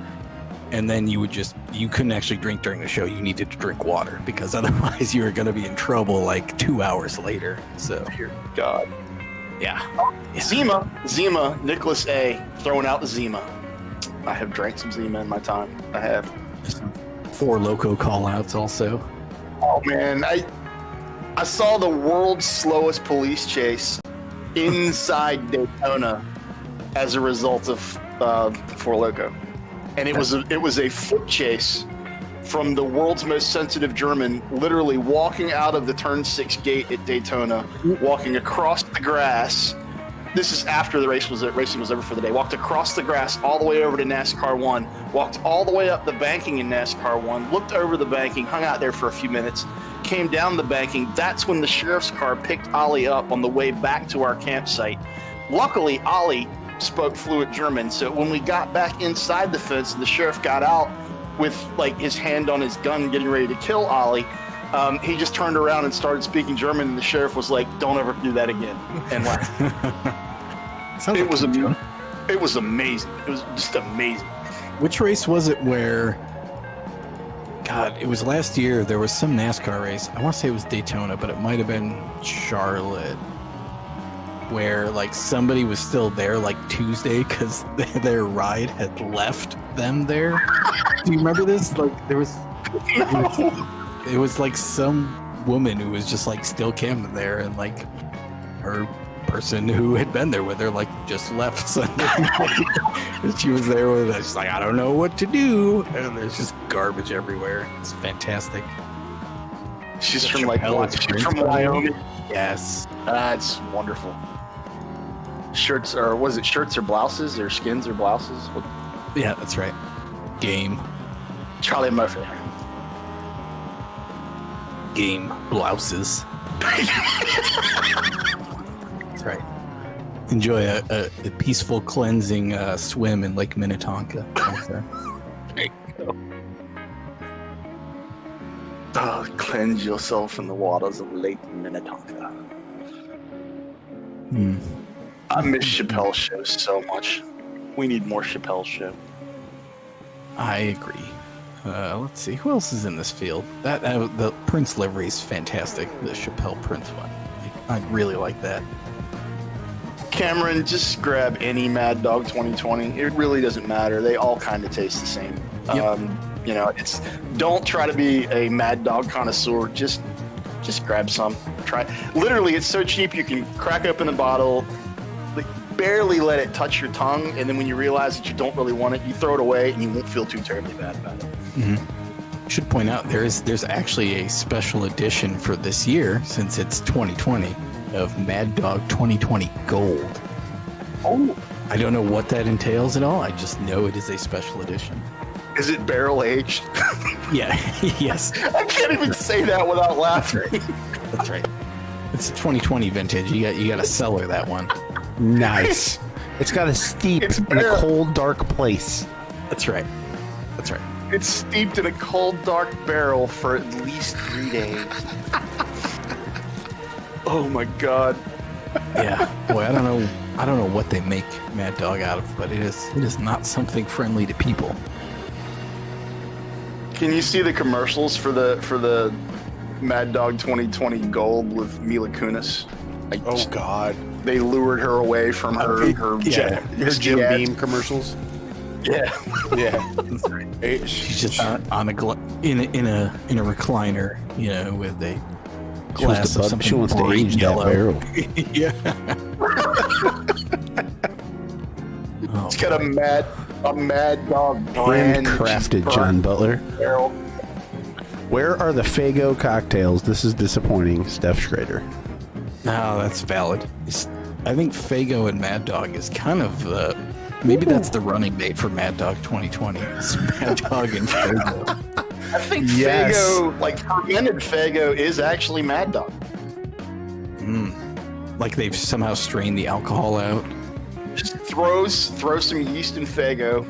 and then you couldn't actually drink during the show. You needed to drink water because otherwise you were going to be in trouble like 2 hours later. So, dear God. Yeah. Zima, Nicholas A. throwing out the Zima. I have drank some Zima in my time. I have. Four Loko call-outs also. Oh, man. I saw the world's slowest police chase inside Daytona as a result of Four Loko. And it was a foot chase from the world's most sensitive German, literally walking out of the Turn 6 gate at Daytona, walking across the grass. This is after the racing was over for the day. Walked across the grass all the way over to NASCAR 1. Walked all the way up the banking in NASCAR 1. Looked over the banking, hung out there for a few minutes. Came down the banking. That's when the sheriff's car picked Ollie up on the way back to our campsite. Luckily, Ollie spoke fluent German, so when we got back inside the fence and the sheriff got out with like his hand on his gun getting ready to kill Ollie, he just turned around and started speaking German, and the sheriff was like, "Don't ever do that again," and left. It was amazing. It was just amazing. Which race was it where, God, it was last year, there was some NASCAR race. I want to say it was Daytona, but it might have been Charlotte, where like somebody was still there like Tuesday because their ride had left them there. Do you remember this? Like it was like some woman who was just like still camping there, and like her person who had been there with her like just left Sunday night. And she was there with us. She's like, I don't know what to do, and there's just garbage everywhere. It's fantastic. She's from Wyoming. Yes, that's wonderful. Shirts or blouses or skins or blouses? Yeah, that's right. Game. Charlie Murphy. Game blouses. That's right. Enjoy a peaceful cleansing swim in Lake Minnetonka. There you go. Oh, cleanse yourself in the waters of Lake Minnetonka. I miss Chappelle's show so much. We need more Chappelle's show. I agree. Let's see. Who else is in this field? The Prince livery is fantastic. The Chappelle Prince one. I really like that. Cameron, just grab any Mad Dog 2020. It really doesn't matter. They all kind of taste the same. Yep. Don't try to be a Mad Dog connoisseur. Just grab some. Try. Literally, it's so cheap. You can crack open the bottle, barely let it touch your tongue, and then when you realize that you don't really want it, you throw it away, and you won't feel too terribly bad about it. Mm-hmm. Should point out there's actually a special edition for this year, since it's 2020, of Mad Dog 2020 Gold. Oh, I don't know what that entails at all. I just know it is a special edition. Is it barrel aged? Yeah, yes, I can't even say that without laughing. that's right. It's a 2020 vintage. You got to cellar that one. Nice. It's got to steep It's in a barrel- cold, dark place. That's right. That's right. It's steeped in a cold, dark barrel for at least 3 days. Oh my god. Yeah, boy, I don't know what they make Mad Dog out of, but it is not something friendly to people. Can you see the commercials for the Mad Dog 2020 Gold with Mila Kunis? Like, Oh God. they lured her away from her Her Jim Yeah. Beam commercials. Yeah. Yeah. She's just on in a recliner, with a glass of something She wants to bright age yellow. that barrel. Yeah. Oh, It's got a Mad Dog brand. Handcrafted, John Butler. Barrel. Where are the Faygo cocktails? This is disappointing, Steph Schrader. no, that's valid. I think Faygo and Mad Dog is kind of maybe that's the running mate for Mad Dog 2020. It's Mad Dog and Faygo. I think Yes. Faygo, like fermented Faygo, is actually Mad Dog. Like they've somehow strained the alcohol out. Just throw some yeast in Faygo.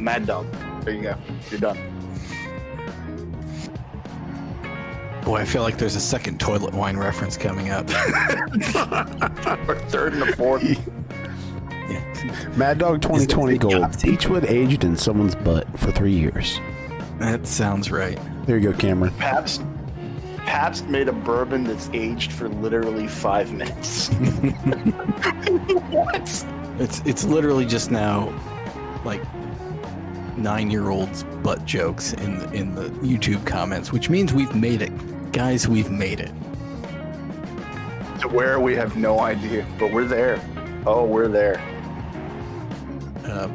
Mad Dog. There you go. You're done. Boy, I feel like there's a second toilet wine reference coming up. Or third and a fourth. Yeah. Mad Dog 2020 Is that the Gold. Yahtzee? Each wood aged in someone's butt for 3 years. That sounds right. There you go, Cameron. Pabst made a bourbon that's aged for literally 5 minutes. What? It's literally just now like 9-year-olds butt jokes in the YouTube comments, which means we've made it. Guys, we've made it. To where we have no idea, but we're there. Oh, we're there.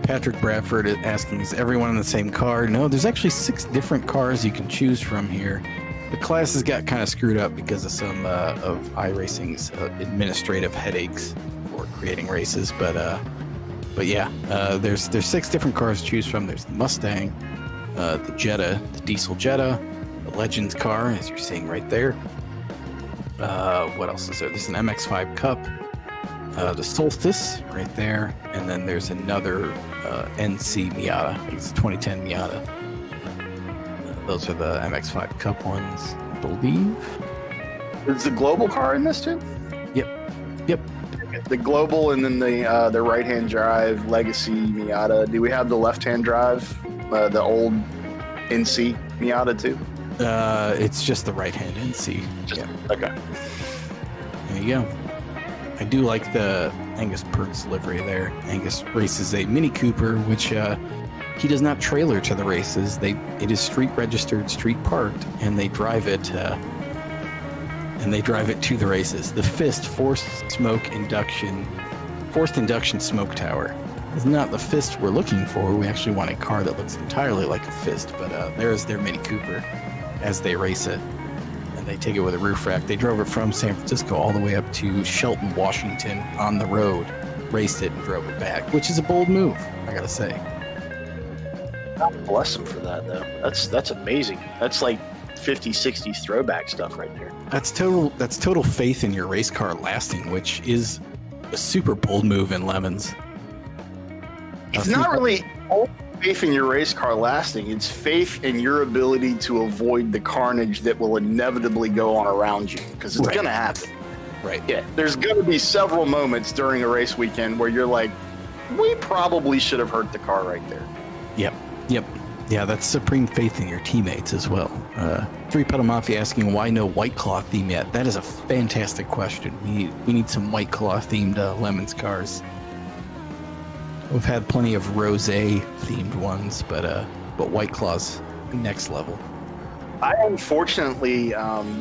Patrick Bradford is asking, is everyone in the same car? No, there's actually 6 different cars you can choose from here. The classes got kind of screwed up because of some of iRacing's administrative headaches for creating races, but yeah, there's 6 different cars to choose from. There's the Mustang, the Jetta, the Diesel Jetta, the Legends car, as you're seeing right there. What else is there? There's an MX-5 Cup, the Solstice right there, and then there's another NC Miata. I think it's a 2010 Miata. Those are the MX-5 Cup ones, I believe. Is the global car in this too? Yep. The global and then the right-hand drive Legacy Miata. Do we have the left-hand drive, the old NC Miata too? It's just the right-hand NC. Just, Yeah. Okay. There you go. I do like the Angus Perks livery there. Angus races a Mini Cooper, which he does not trailer to the races. It is street registered, street parked, and they drive it. To the races. The Fist forced induction smoke tower is not the Fist we're looking for. We actually want a car that looks entirely like a Fist, but there's their Mini Cooper as they race it. And they take it with a roof rack. They drove it from San Francisco all the way up to Shelton, Washington on the road, raced it and drove it back, which is a bold move, I gotta say. God bless them for that, though. That's amazing. That's like 50s, 60s throwback stuff right there. That's total faith in your race car lasting, which is a super bold move in Lemons. It's not really faith in your race car lasting. It's faith in your ability to avoid the carnage that will inevitably go on around you, because it's Right. going to happen. Right. Yeah, there's going to be several moments during a race weekend where you're like, we probably should have hurt the car right there. Yep. Yeah, that's supreme faith in your teammates as well. Three Pedal Mafia asking why no White Claw theme yet. That is a fantastic question. We need some White Claw themed Lemons cars. We've had plenty of rosé themed ones, but White Claw's next level. I unfortunately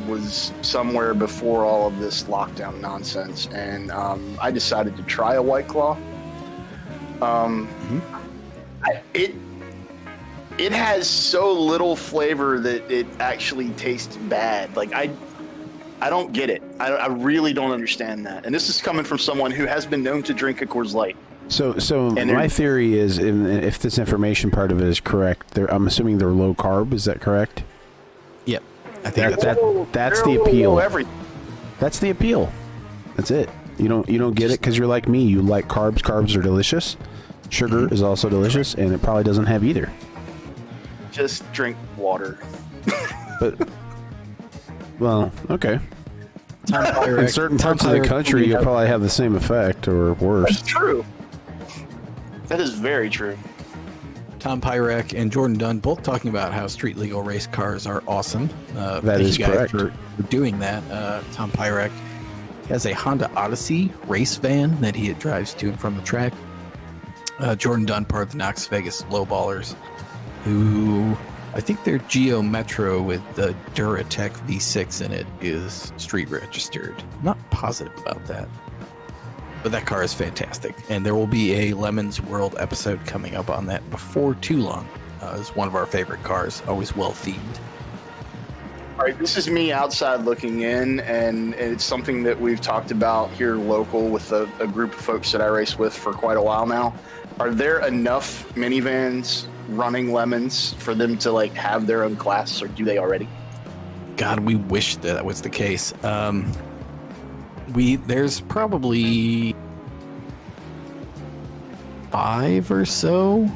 was somewhere before all of this lockdown nonsense, and I decided to try a White Claw. It has so little flavor that it actually tastes bad. Like I don't get it. I really don't understand that. And this is coming from someone who has been known to drink a Coors Light. So And my they're- theory is, if this information part of it is correct, I'm assuming they're low carb. Is that correct? Yep. I think That- that's that's they're the a little appeal. low everything. That's the appeal. That's it. You don't get it because you're like me. You like carbs. Carbs are delicious. Sugar is also delicious, and it probably doesn't have either. Just drink water. But well, okay. Tom In Pyrex. certain Tom parts of the Pyrex country, pointed you'll out- probably have the same effect or worse. That's true. That is very true. Tom Pyrex and Jordan Dunn both talking about how street legal race cars are awesome. That Thank is you guys correct. for doing that. Tom Pyrex has a Honda Odyssey race van that he drives to and from the track. Jordan Dunn, part of the Knox Vegas Lowballers, who I think their Geo Metro with the Duratec V6 in it is street registered. I'm not positive about that. But that car is fantastic. And there will be a Lemons World episode coming up on that before too long. It's one of our favorite cars, always well themed. All right, this is me outside looking in, and it's something that we've talked about here local with a group of folks that I race with for quite a while now. Are there enough minivans running Lemons for them to like have their own class, or do they already? God, we wish that was the case. There's probably 5 or so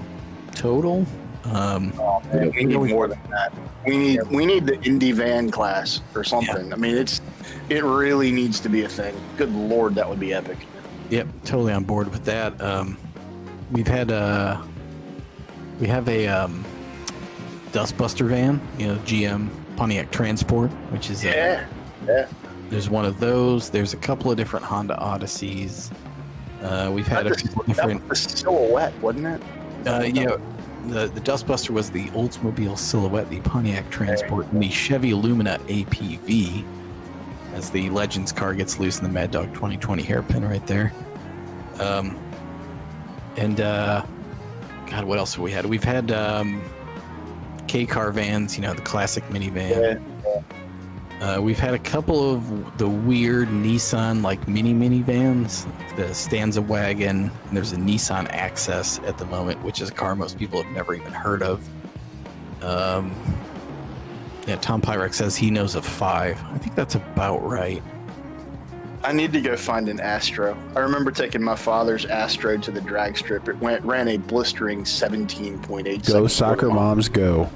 total. We need more than that. We need the Indy van class or something. I mean, it really needs to be a thing. Good Lord, that would be epic. Yep, totally on board with that. We have a Dustbuster van, GM Pontiac Transport, which is Yeah. there's one of those. There's a couple of different Honda Odysseys. We've had a couple different. That was the Silhouette, wasn't it? Yeah, the Dustbuster was the Oldsmobile Silhouette, the Pontiac Transport, and the Chevy Lumina APV, as the Legends car gets loose in the Mad Dog 2020 hairpin right there. God, what else have we had? We've had K-car vans, the classic minivan. We've had a couple of the weird Nissan mini vans, the Stanza wagon, and there's a Nissan Access at the moment, which is a car most people have never even heard of. Tom Pyrex says he knows of 5. I think that's about right. I need to go find an Astro. I remember taking my father's Astro to the drag strip. It ran a blistering 17.8. Go soccer moms, go.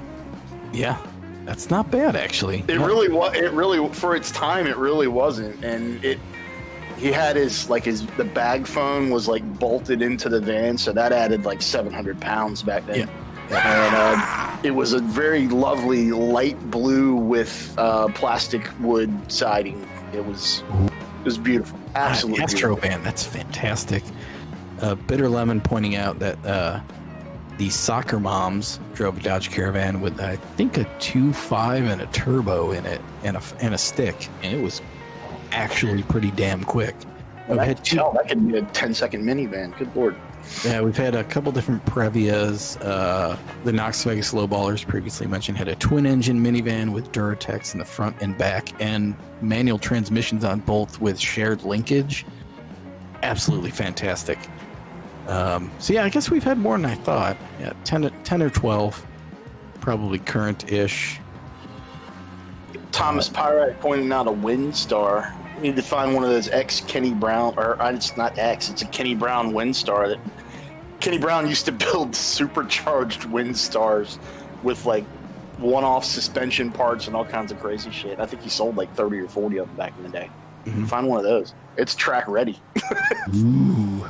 Yeah, that's not bad actually. It really was. It really, for its time, it really wasn't. And he had the bag phone was bolted into the van, so that added 700 pounds back then. Yeah. And it was a very lovely light blue with plastic wood siding. It was beautiful. Absolutely Astro beautiful. van, that's fantastic. Bitter Lemon pointing out that the soccer moms drove a Dodge Caravan with I think a 2.5 and a turbo in it and a stick, and it was actually pretty damn quick. That could be a 10-second minivan. Good Lord. Yeah, we've had a couple different Previas. The Knox Vegas Lowballers previously mentioned had a twin-engine minivan with Duratex in the front and back, and manual transmissions on both with shared linkage. Absolutely fantastic. So yeah, I guess we've had more than I thought. Yeah, 10 or 12, probably current-ish. Thomas Pyrex pointing out a Windstar. We need to find one of those Kenny Brown, or it's not X, it's a Kenny Brown Windstar. That Kenny Brown used to build supercharged Windstars with one-off suspension parts and all kinds of crazy shit. I think he sold 30 or 40 of them back in the day. Mhm. Find one of those. It's track ready. Ooh,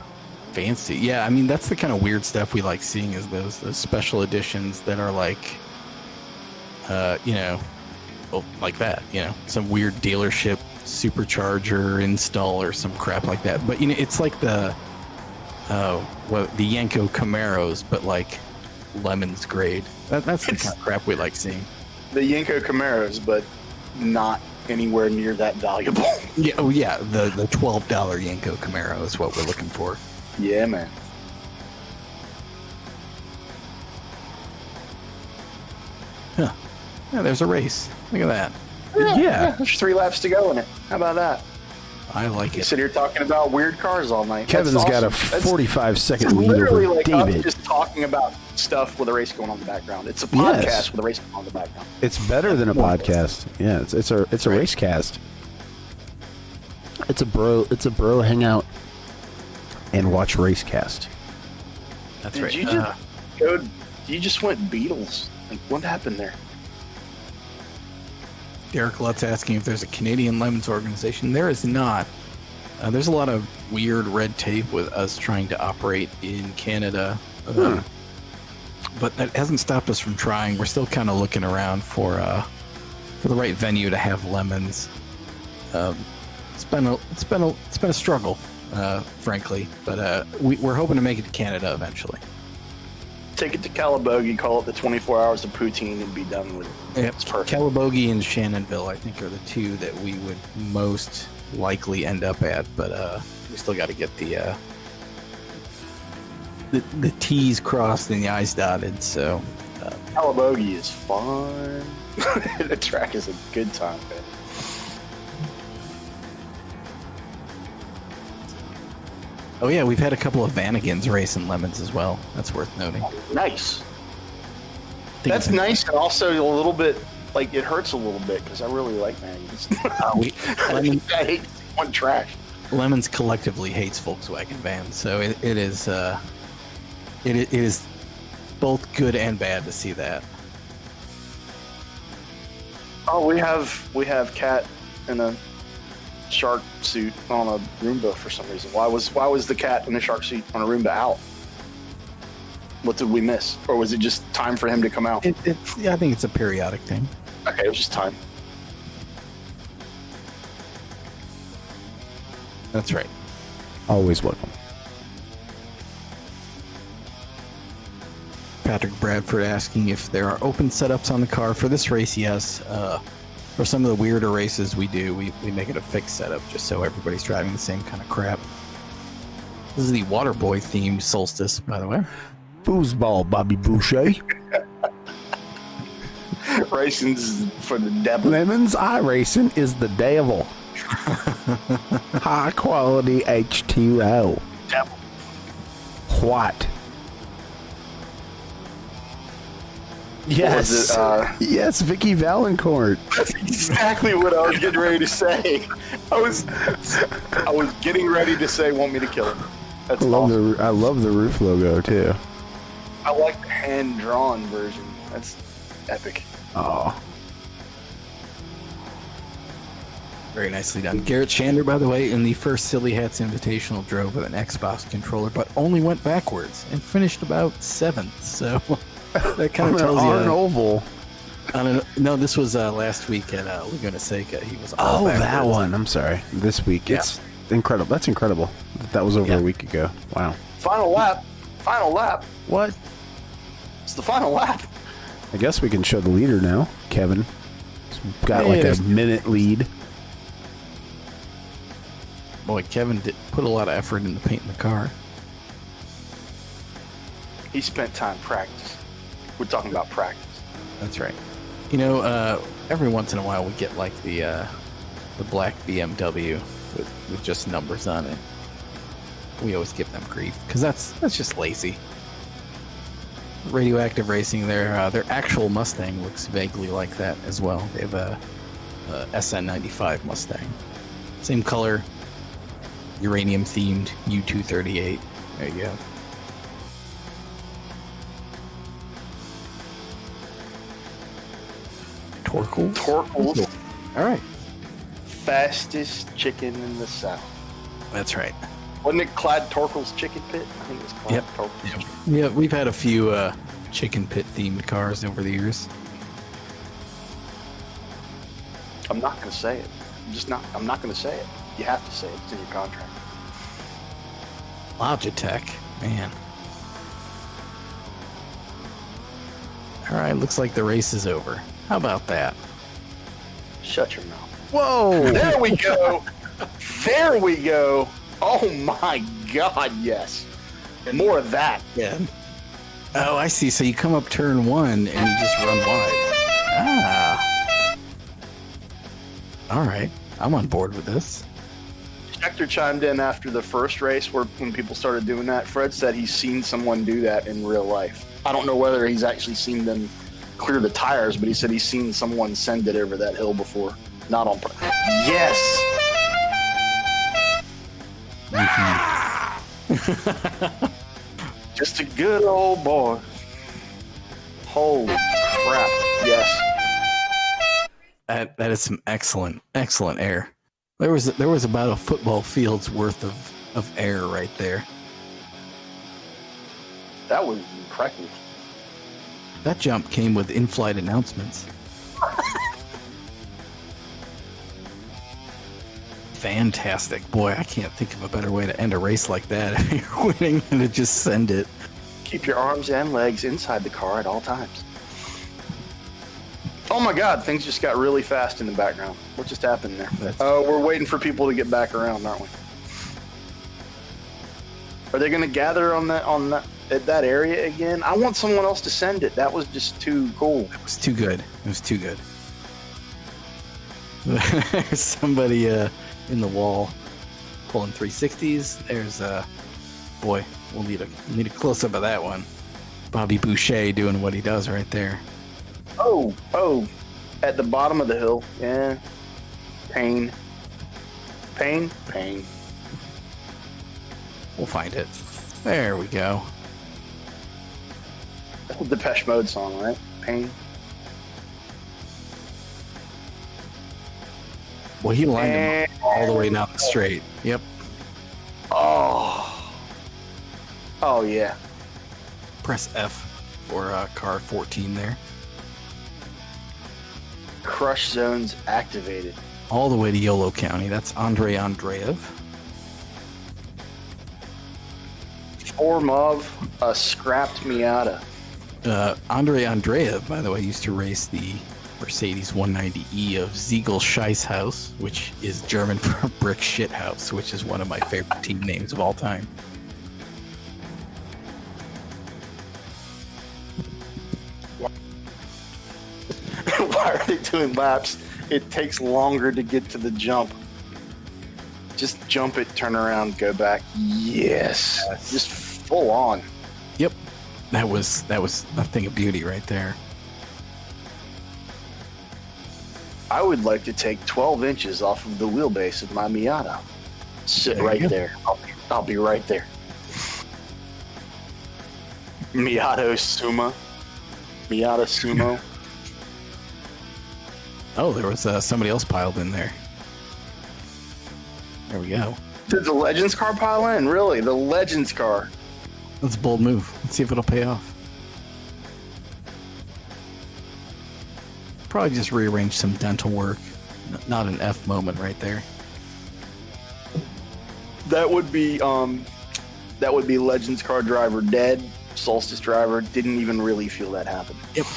fancy. Yeah, I mean, that's the kind of weird stuff we like seeing is those special editions that are like that, some weird dealership supercharger install or some crap like that. But, it's like the Yanko Camaros, but Lemons grade. That's the kind of crap we like seeing. The Yanko Camaros, but not anywhere near that valuable. Yeah, the $12 Yanko Camaro is what we're looking for. Yeah, man. Huh. Yeah, there's a race. Look at that. Yeah, there's 3 laps to go in it. How about that? I like You it. sit here talking about weird cars all night. Kevin's That's got a awesome. 45-second It's lead literally over like David. us just talking about stuff with a race going on in the background. It's a podcast Yes. with a race going on in the background. It's better than a podcast. Yeah, it's a race cast. It's a bro hangout and watch race cast. That's Did right. you just go? You just went Beatles. Like, what happened there? Derek Lutz asking if there's a Canadian Lemons organization. There is not. There's a lot of weird red tape with us trying to operate in Canada. But that hasn't stopped us from trying. We're still kind of looking around for the right venue to have lemons. It's been a struggle, frankly, but we're hoping to make it to Canada eventually. Take it to Calabogie, call it the 24 hours of poutine, and be done with it. Yep. It's perfect. Calabogie and Shannonville, I think, are the two that we would most likely end up at, but we still got to get the T's crossed and the I's dotted. So Calabogie is fun. The track is a good time, man. oh yeah, we've had a couple of Vanagons racing lemons as well. That's worth noting. Nice. Think That's of it. nice, and also a little bit like it hurts a little bit because I really like mayonnaise. I hate one trash. Lemons collectively hates Volkswagen vans, so it is both good and bad to see that. Oh, we have Cat in a shark suit on a Roomba for some reason. Why was the cat in a shark suit on a Roomba out? What did we miss, or was it just time for him to come out? Yeah, I think it's a periodic thing. Okay, it was just time. That's right. Always welcome. Patrick Bradford asking if there are open setups on the car for this race. Yes. For some of the weirder races we do, we make it a fixed setup just so everybody's driving the same kind of crap. This is the Waterboy themed Solstice, by the way. Foosball, Bobby Boucher. Racing's for the devil. Lemons iRacing is the devil. High quality H2O. Devil. What? Was Yes. it, yes, Vicky Valancourt. That's exactly what I was getting ready to say. I was getting ready to say, "Want me to kill him?" That's awesome. I love the roof logo too. I like the hand-drawn version. That's epic. Oh, Very nicely done. Garrett Shander, by the way, in the first Silly Hats Invitational drove with an Xbox controller, but only went backwards and finished about 7th. So that kind of tells you. on an oval. No, this was last week at Laguna Seca. He was all Oh, that backwards. one. I'm sorry. This week. Yeah. It's incredible. That's incredible. That was over Yeah. a week ago. Wow. Final lap. Final lap. What? It's the final lap. I guess we can show the leader now. Kevin. He's got Yeah, like a there's- minute lead. Boy, Kevin did put a lot of effort into painting the car. He spent time practice. We're talking about practice. That's right. You know, every once in a while we get like the black BMW with just numbers on it. We always give them grief because that's just lazy. Radioactive Racing, their actual Mustang looks vaguely like that as well. They have a SN95 Mustang, same color, uranium themed U238. There you go. Torkles. Torkles, All right, fastest chicken in the South. that's right. Wasn't it Clyde Torkel's Chicken Pit? I think it was Clyde Yep. Torkel's Chicken Yeah, we've had a few chicken pit themed cars over the years. I'm not going to say it. I'm not going to say it. You have to say it. It's in your contract. Logitech, man. All right, looks like the race is over. How about that? Shut your mouth. Whoa! There we go. There we go. Oh my God, yes. More of that. Yeah. Oh, I see. So you come up turn one and you just run wide. Ah. All right, I'm on board with this. Schechter chimed in after the first race when people started doing that. Fred said he's seen someone do that in real life. I don't know whether he's actually seen them clear the tires, but he said he's seen someone send it over that hill before. Not on purpose. Yes! Just a good old boy. Holy crap. Yes. That is some excellent air. There was about a football field's worth of air right there. That was impressive. That jump came with in-flight announcements. Fantastic. Boy, I can't think of a better way to end a race like that. If you're winning and to just send it. Keep your arms and legs inside the car at all times. Oh my God, things just got really fast in the background. What just happened there? Oh, we're waiting for people to get back around, aren't we? Are they going to gather on that that area again? I want someone else to send it. That was just too cool. It was too good. It was too good. There's somebody in the wall pulling 360s. There's boy, we'll need a close up of that one. Bobby Boucher doing what he does right there. Oh, at the bottom of the hill. Yeah. Pain. We'll find it. There we go. That's the Depeche Mode song, right? Pain. Well, he lined him up all the way down the straight. Yep. Oh, yeah. Press F for car 14 there. Crush zones activated. All the way to Yolo County. That's Andrei Andreev. Form of a scrapped Miata. Andrei Andreev, by the way, used to race the Mercedes 190E of Ziegel Scheisshaus, which is German for brick shit house, which is one of my favorite team names of all time. Why are they doing laps? It takes longer to get to the jump. Just jump it, turn around, go back. Yes. Just full on. Yep. That was a thing of beauty right there. I would like to take 12 inches off of the wheelbase of my Miata. Sit right there. I'll be right there. Miata Sumo. Oh, there was somebody else piled in there. There we go. Did the Legends car pile in? Really? The Legends car. That's a bold move. Let's see if it'll pay off. Probably just rearrange some dental work. Not an F moment right there. That would be Legends car driver dead. Solstice driver didn't even really feel that happen. Yep.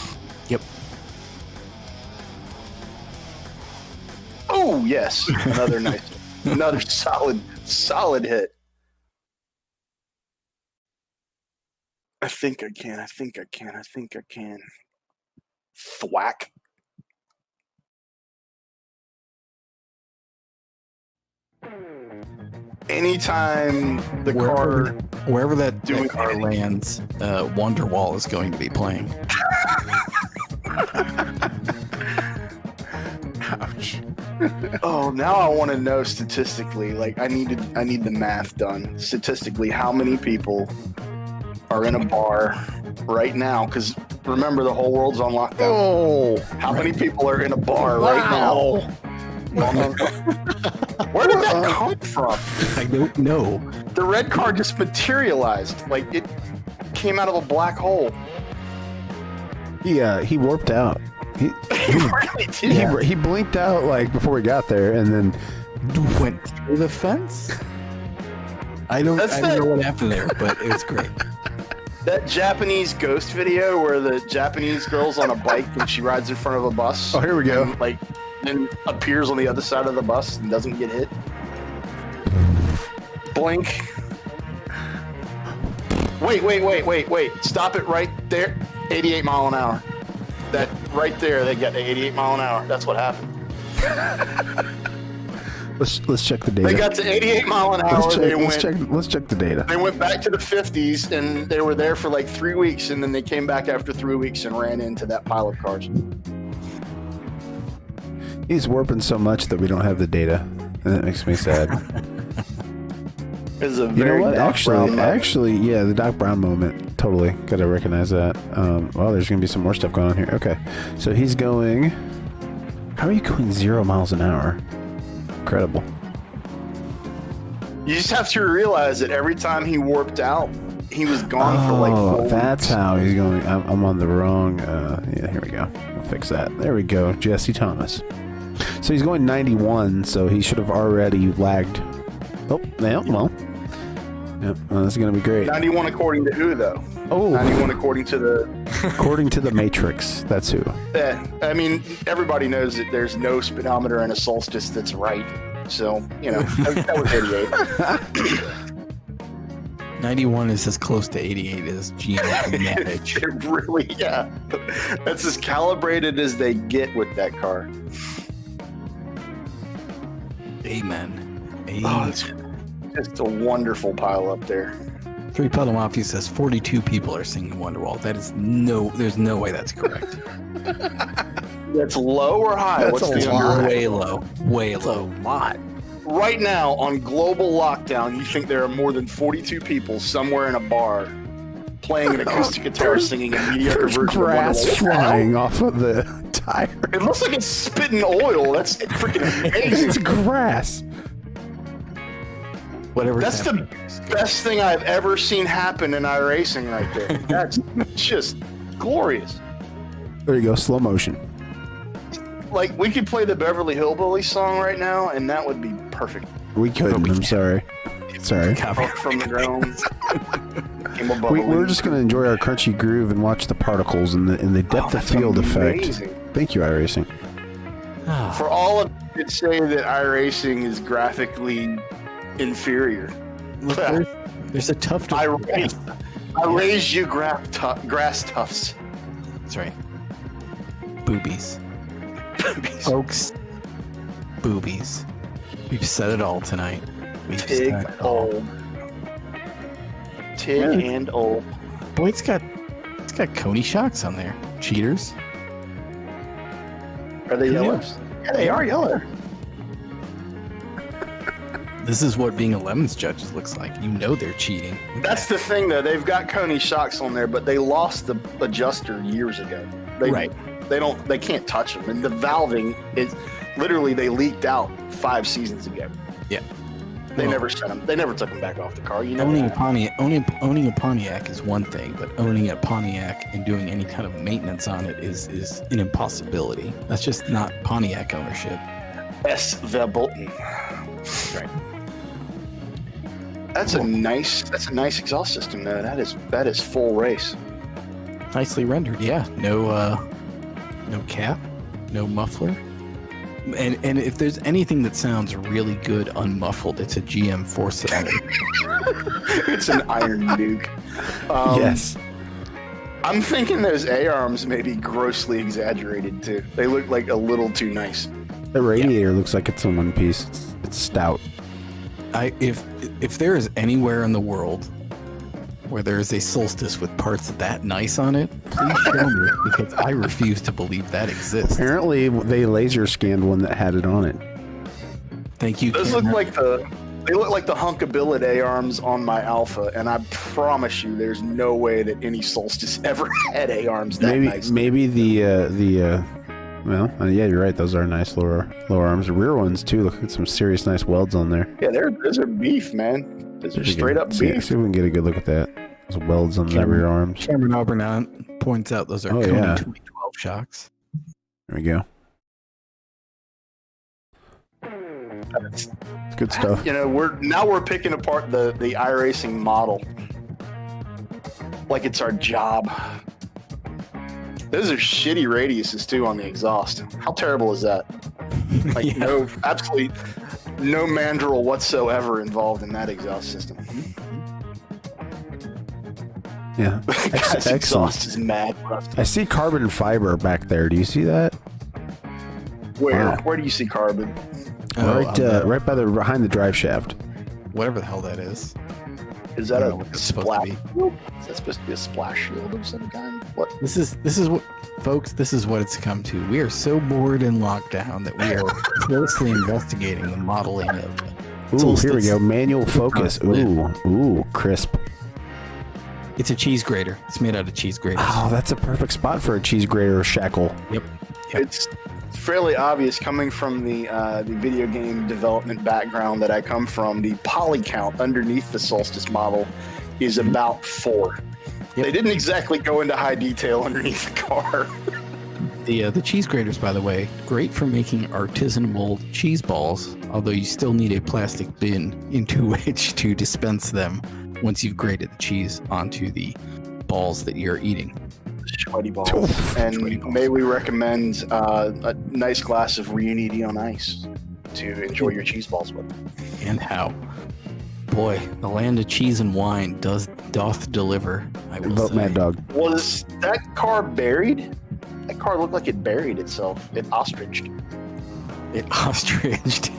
Oh yes, another nice, another solid hit. I think I can. Thwack. Anytime the wherever that car lands, Wonderwall is going to be playing. Ouch. Oh, now I want to know statistically. Like, I need the math done. Statistically, how many people are in a bar right now? Because remember, the whole world's on lockdown. Oh, How many people are in a bar right now? Where did that come from? I don't know. The red car just materialized. Like, it came out of a black hole. he warped out. He Really did. he blinked out like before we got there, and then Went through the fence? I don't know what happened there, but it was great. That Japanese ghost video where the Japanese girl's on a bike and she rides in front of a bus. Oh, here we go. And, then appears on the other side of the bus and doesn't get hit. Blink. Wait. Stop it right there. 88 mile an hour. That right there, they got 88 mile an hour. That's what happened. Let's check the data. They got to 88 mile an hour. Let's check the data. They went back to the 50s, and they were there for like 3 weeks, and then they came back after 3 weeks and ran into that pile of cars. He's warping so much that we don't have the data, and that makes me sad. It's a You know very what? Doc Brown moment. Actually, yeah, the Doc Brown moment. Totally. Gotta recognize that. Well, there's gonna be some more stuff going on here. Okay. So he's going... How are you going 0 miles an hour? Incredible. You just have to realize that every time he warped out, he was gone for like 4 that's weeks. how he's going. I'm on the wrong... yeah, here we go. We'll fix that. There we go. Jesse Thomas. So he's going 91, so he should have already lagged. Oh, yeah, well... Yep, well, this is going to be great. 91 according to who, though? Oh, 91 according to the... according to the Matrix. That's who. I mean, everybody knows that there's no speedometer in a solstice that's right. So, you know, that was 88. 91 is as close to 88 as GM can manage. It really, yeah. That's as calibrated as they get with that car. Amen. Amen. Oh, it's just a wonderful pile up there. Three Pedal Mafia says 42 people are singing Wonderwall. There's no way that's correct. That's low or high? That's What's a the lot. under? Way low. Way low. lot. Right now, on global lockdown, you think there are more than 42 people somewhere in a bar playing an acoustic guitar singing a mediocre There's version grass of Wonderwall? flying off of the tire. It looks like it's spitting oil. That's freaking amazing. It's grass. Whatever's That's the happening. best thing I've ever seen happen in iRacing right there. That's just glorious. There you go, slow motion. Like, we could play the Beverly Hillbillies song right now, and that would be perfect. We couldn't. I'm sorry. Sorry. Up from the ground. We're just gonna enjoy our crunchy groove and watch the particles and the depth of field effect. amazing. Thank you, iRacing. For all of you that say that iRacing is graphically inferior, Look, there's a tuft of I grass. raised you grass tufts. That's right. Boobies. Folks, boobies. We've said it all tonight. We've said Tig it all. old. Tig Really? and old. Boy, it's got Coney shocks on there. Cheaters. Are they Yeah. yellows? Yeah, they are yellow. This is what being a Lemons judge looks like. You know they're cheating. That's the thing, though. They've got Coney shocks on there, but they lost the adjuster years ago. Right. They can't touch them, and the valving is literally they leaked out 5 seasons ago. Yeah. They Well, never sent them. They never took them back off the car. You know owning a that. Owning a Pontiac is one thing, but owning a Pontiac and doing any kind of maintenance on it is an impossibility. That's just not Pontiac ownership. S. Verboten. Right. That's a nice exhaust system, though. That is full race. Nicely rendered. Yeah. No cap, no muffler. And if there's anything that sounds really good unmuffled, it's a GM 4-cylinder. It's an Iron Duke. Yes. I'm thinking those A-arms may be grossly exaggerated too. They look like a little too nice. The radiator looks like it's in one piece. It's stout. If there is anywhere in the world where there is a Solstice with parts that nice on it, please show me, because I refuse to believe that exists. Apparently, they laser scanned one that had it on it. Thank you. Those Cameron. look like the hunkabillet A-arms on my Alpha, and I promise you, there's no way that any Solstice ever had A-arms that nice. Maybe yeah, you're right. Those are nice lower arms. The rear ones too. Look at some serious nice welds on there. Yeah, those are beef, man. Those are straight up See beef. if we can get a good look at that. Those welds on the rear arms. Cameron Albernant points out those are Oh, Coney yeah. 2012 shocks. There we go. It's good stuff. You know, we're picking apart the iRacing model like it's our job. Those are shitty radiuses too on the exhaust. How terrible is that? Like Yeah. absolutely no mandrel whatsoever involved in that exhaust system. Yeah. Guy's Excellent. exhaust is mad rusty. I see carbon fiber back there. Do you see that? Where? Wow. Where do you see carbon? Right behind the drive shaft. Whatever the hell that is. Is that I don't know a what it's supposed to splash be. shield? Is that supposed to be a splash shield of some kind? What? This is what, folks. This is what it's come to. We are so bored and locked down that we are closely investigating the modeling of. Ooh, here we go. Manual focus. Ooh, crisp. It's a cheese grater. It's made out of cheese graters. Oh, that's a perfect spot for a cheese grater shackle. Yep. It's fairly obvious coming from the video game development background that I come from. The poly count underneath the Solstice model is about 4. Yep. They didn't exactly go into high detail underneath the car. The cheese graters, by the way, great for making artisanal cheese balls, although you still need a plastic bin into which to dispense them once you've grated the cheese onto the balls that you're eating. Sweaty balls. And Sweaty balls. may we recommend a nice glass of Reuniti on ice to enjoy your cheese balls with. And how. Boy, the land of cheese and wine doth deliver, I will Vote say. Mad Dog. Was that car buried? That car looked like it buried itself. It ostriched. It ostriched.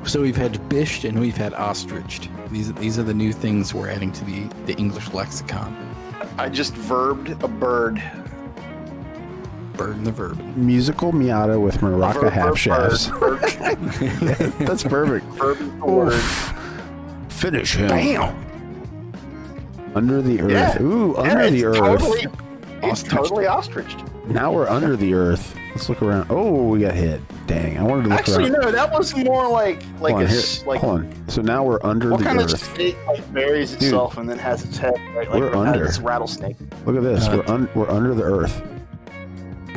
So we've had bished and we've had ostriched. These are the new things we're adding to the English lexicon. I just verbed a bird. Bird and the verb. Musical Miata with Maraca half shafts. Bird. That's perfect. Verb is the word. Finish him. Bam! Under the earth. Yeah. Ooh, under Yeah, the it's earth. Totally, it's totally ostriched. Now we're under the earth. Let's look around. Oh, we got hit. Dang, I wanted to look Actually, around. no, that was more like Hold on, a here. like. Hold on. So now we're under What the kind of earth. snake like buries itself and then has its head right? Like We're it has under. this rattlesnake. Look at this. We're under the earth.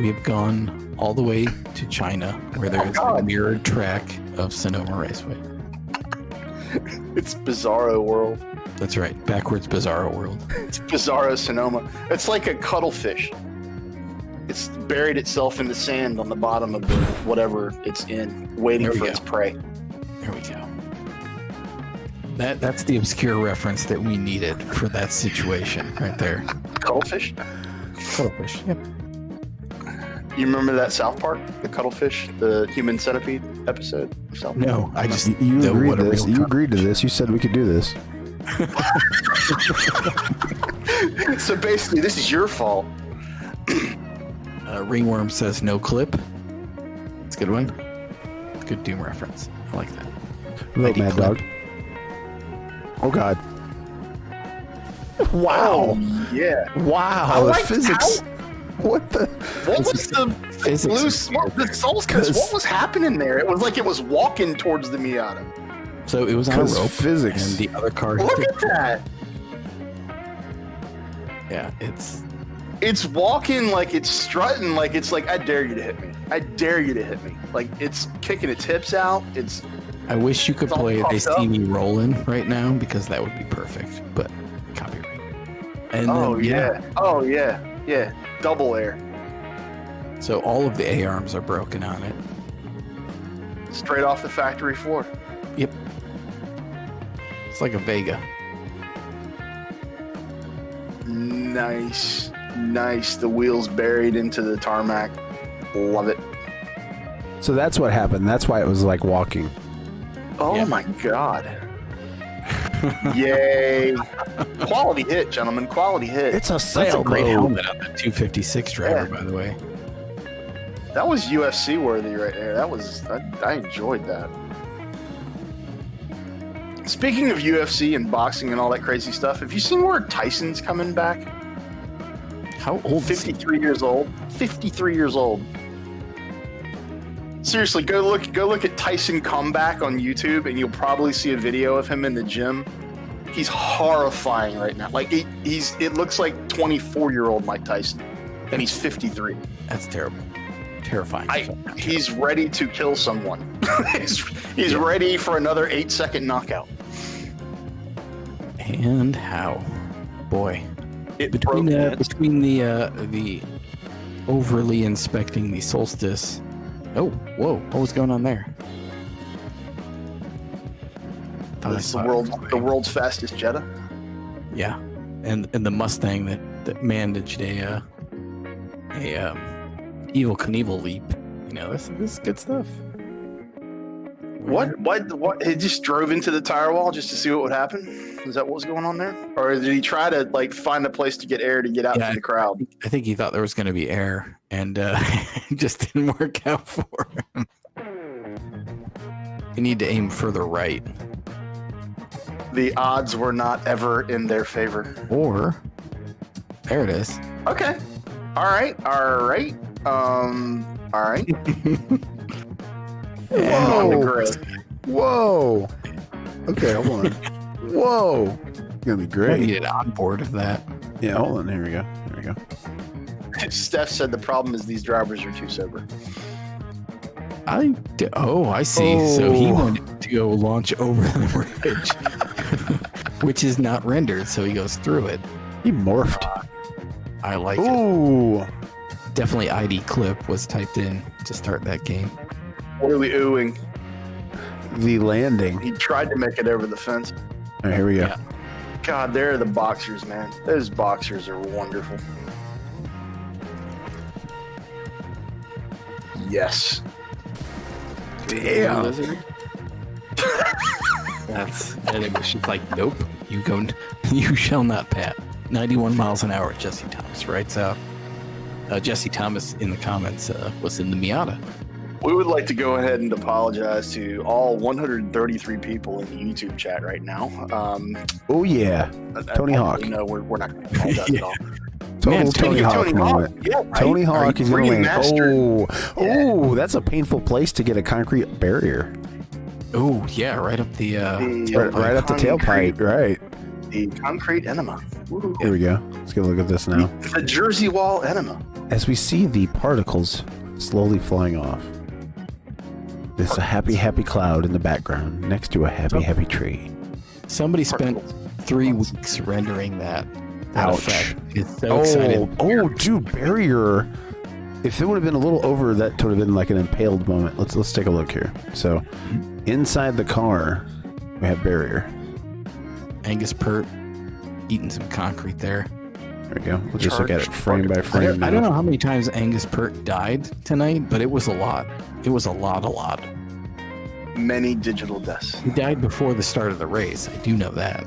We have gone all the way to China, where there is a God. mirrored track of Sonoma Raceway. It's Bizarro World. That's right, backwards bizarro world. It's Bizarro Sonoma. It's like a cuttlefish. It's buried itself in the sand on the bottom of the whatever it's in, waiting There we for go. its prey. There we go. That's the obscure reference that we needed for that situation right there. Cuttlefish? Cuttlefish. Yep. You remember that South Park, the cuttlefish, the human centipede episode? of South Park? No, I just You know agreed what to a this. real You agreed to this. You said we could do this. So basically, this is your fault. Ringworm says no clip. It's a good one. Good Doom reference. I like that. Vote ID Mad clip. Dog. Oh God. Wow. Oh, yeah. Wow. I The liked physics. What the? What was the Physics blue is smoke? The solstice. Because- What was happening there? It was like it was walking towards the Miata. So it was on a Because rope, physics. and the other car. Look at that. Yeah, it's It's walking like it's strutting, like it's like I dare you to hit me. I dare you to hit me. Like it's kicking its hips out. It's I wish you could It's all play puffed They up. See Me Rollin' right now because that would be perfect. But copyright. And oh then, yeah, double air, So all of the A arms are broken on it. straight off the factory floor. Yep. It's like a Vega. Nice. The wheels buried into the tarmac. Love it. So that's what happened. That's why it was like walking. Oh Yeah. my god. Yay. Quality hit, gentlemen. Quality hit. It's a That's a sailboat. great helmet on that 256 driver, Yeah. by the way. That was UFC worthy right there. That was I enjoyed that. Speaking of UFC and boxing and all that crazy stuff, have you seen where Tyson's coming back? How old is he? 53 years old. 53 years old. Seriously, go look at Tyson comeback on YouTube, and you'll probably see a video of him in the gym. He's horrifying right now. Like it looks like 24-year-old Mike Tyson, and he's 53. That's terrible. Terrifying. He's ready to kill someone. he's ready for another 8-second knockout. And how? Boy. It Between broke between the overly inspecting the solstice. Oh, whoa! What was going on there? Thought I It's saw it. the world's fastest Jetta. Yeah, and the Mustang that managed a Evil Knievel leap. You know, this is good stuff. What? He just drove into the tire wall just to see what would happen? Is that what was going on there? Or did he try to like find a place to get air to get out to the crowd? I think he thought there was going to be air, and it just didn't work out for him. You need to aim further right. The odds were not ever in their favor. Or, there it is. Okay. All right. All right. Whoa. Okay, hold on. Whoa. It's going to be I great. needed on board of that. Yeah, hold on. Here we go. Steph said the problem is these drivers are too sober. I see. So he wanted to go launch over the ridge, which is not rendered, so he goes through it. He morphed. I like it. Ooh. Definitely ID clip was typed in to start that game. What are we oohing? The landing. He tried to make it over the fence. All right, here we go. Yeah. God, they're the boxers, man. Those boxers are wonderful. Yes. Damn. And it was just like, nope, you shall not pat. 91 miles an hour, Jesse Thomas writes out. Jesse Thomas in the comments was in the Miata. We would like to go ahead and apologize to all 133 people in the YouTube chat right now. Oh, yeah. Tony Hawk. No, we're not going to apologize at all. Total Tony Hawk moment. Yeah, right? Tony Hawk is going to land. Oh, Yeah. That's a painful place to get a concrete barrier. Oh, yeah, right up the Right up the tailpipe, right. The concrete enema. Woo. Here we go. Let's get a look at this now. The Jersey wall enema. As we see the particles slowly flying off, there's a happy, happy cloud in the background next to a happy, happy tree. Somebody spent 3 weeks rendering that Ouch. effect. It's so excited. Oh, dude, barrier. If it would have been a little over, that would have been like an impaled moment. Let's take a look here. So, inside the car, we have barrier. Angus Pert eating some concrete there. There we go. We'll just look at it frame by frame. I don't know how many times Angus Pert died tonight, but it was a lot. It was a lot. Many digital deaths. He died before the start of the race. I do know that.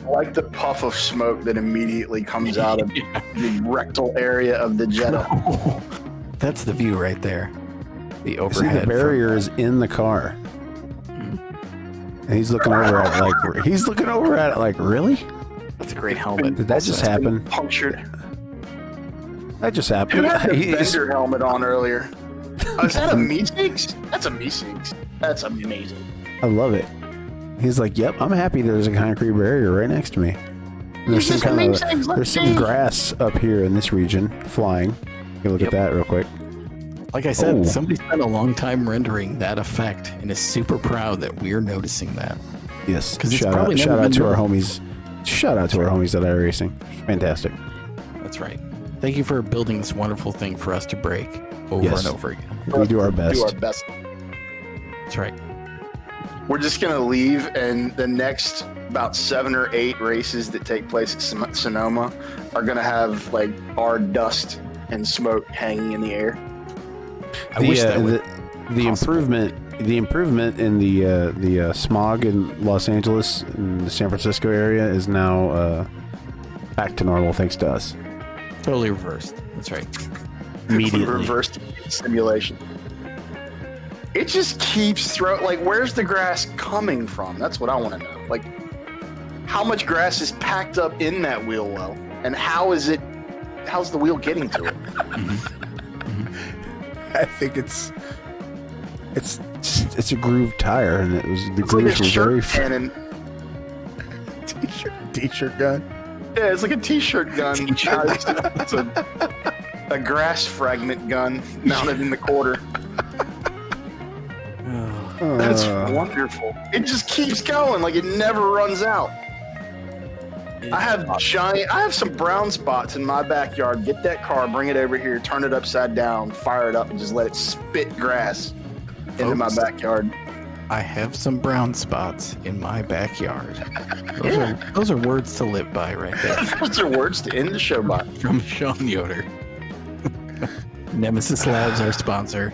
I like the puff of smoke that immediately comes out of the rectal area of the Jetta. That's the view right there. The See, overhead. the barrier is in the car. And he's looking over at it like, really? That's a great helmet. Did that just happen? Punctured. That just Who happened. had the Bender helmet on earlier? Is that a Meatspace? That's a Meatspace. That's amazing. I love it. He's like, yep, I'm happy there's a concrete barrier right next to me. And there's some grass up here in this region flying. You look at that real quick. Like I said, somebody spent a long time rendering that effect and is super proud that we're noticing that. Yes. 'Cause it's Shout probably out never to been our done. homies. Shout out to our homies at iRacing. Fantastic. That's right. Thank you for building this wonderful thing for us to break over Yes. and over again. We do our best. Do our best. That's right. We're just going to leave, and the next about 7 or 8 races that take place at Sonoma are going to have like our dust and smoke hanging in the air. I wish that would the improvement in the smog in Los Angeles and the San Francisco area is now back to normal thanks to us. totally reversed. That's right. Immediately. Reversed simulation. It just keeps where's the grass coming from? That's what I want to know. Like, how much grass is packed up in that wheel well, and how's the wheel getting to it? I think it's a grooved tire, and the grooves were very cannon. T-shirt gun. Yeah, it's like a t-shirt gun. It's a grass fragment gun mounted in the quarter. That's wonderful. It just keeps going, like it never runs out. I have some brown spots in my backyard. Get that car, bring it over here, turn it upside down, fire it up, and just let it spit grass into my backyard. I have some brown spots in my backyard. Those are words to live by right there. Those are words to end the show by. From Sean Yoder. Nemesis Labs, our sponsor.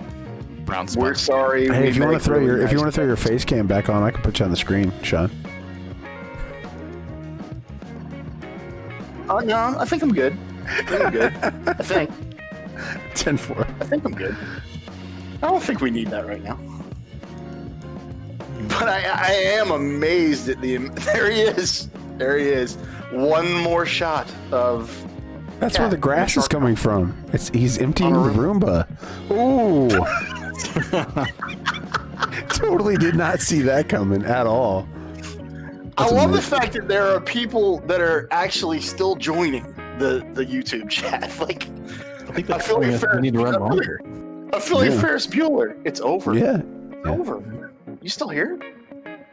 brown We're spot. sorry. Hey, we if you want make to throw really your nice your face cam back on, I can put you on the screen, Sean. Oh no, I think I'm good. I think I'm good. I think. 10-4. I think I'm good. I don't think we need that right now. But I am amazed at the. There he is. There he is. One more shot of. That's where the grass is coming from. He's emptying the Roomba. Ooh. Totally did not see that coming at all. I love the fact that there are people that are actually still joining the YouTube chat. Like, I feel like we need to run longer. I feel like Ferris Bueller. It's over. Yeah. It's over. You still here?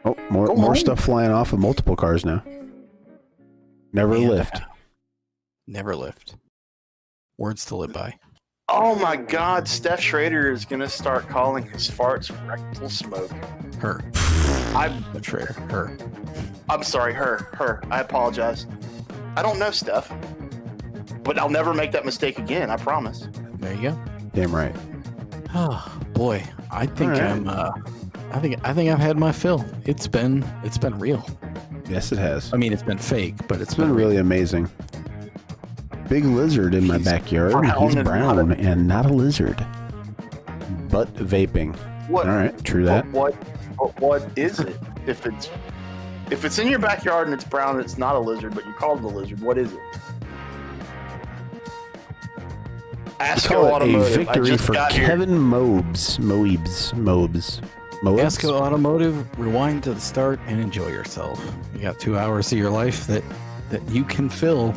Oh, more stuff flying off of multiple cars now. Never lift. Never lift. Words to live by. Oh my God, Steph Schrader is gonna start calling his farts rectal smoke. Her. Schrader. Her. I'm sorry, her. I apologize. I don't know Steph, but I'll never make that mistake again. I promise. There you go. Damn right. Oh boy, I think All right. I'm. I think I've had my fill. It's been real. Yes, it has. I mean, it's been fake, but It's been really amazing. Big lizard in my backyard. He's brown and not a lizard. But vaping. What? All right, true that. What is it? If it's in your backyard and it's brown, it's not a lizard, but you call it a lizard. What is it? Asco Call it a Automotive. I victory just for got here. Kevin Moebs. Asco Automotive, rewind to the start and enjoy yourself. You got 2 hours of your life that you can fill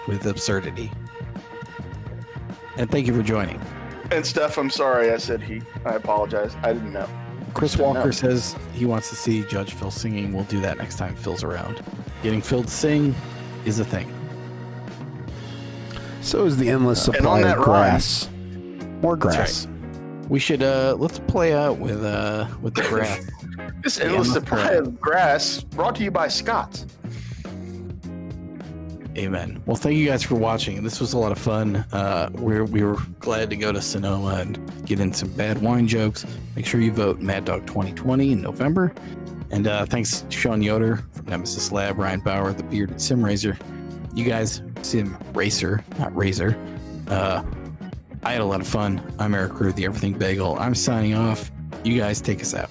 with absurdity. And thank you for joining. And Steph, I'm sorry I said he. I apologize. I didn't know. Chris Didn't Walker know. says he wants to see Judge Phil singing. We'll do that next time Phil's around. Getting Phil to sing is a thing. So is the endless And supply on that of grass. More That's grass. We should let's play out with the grass. This endless supply of grass brought to you by Scott's. Amen. Well, thank you guys for watching. This was a lot of fun. We were glad to go to Sonoma and get in some bad wine jokes. Make sure you vote Mad Dog 2020 in November. And thanks to Sean Yoder from Nemesis Lab, Ryan Bauer, the Bearded Sim Racer. You guys, Sim Racer, not Razor. I had a lot of fun. I'm Eric Rude, the Everything Bagel. I'm signing off. You guys take us out.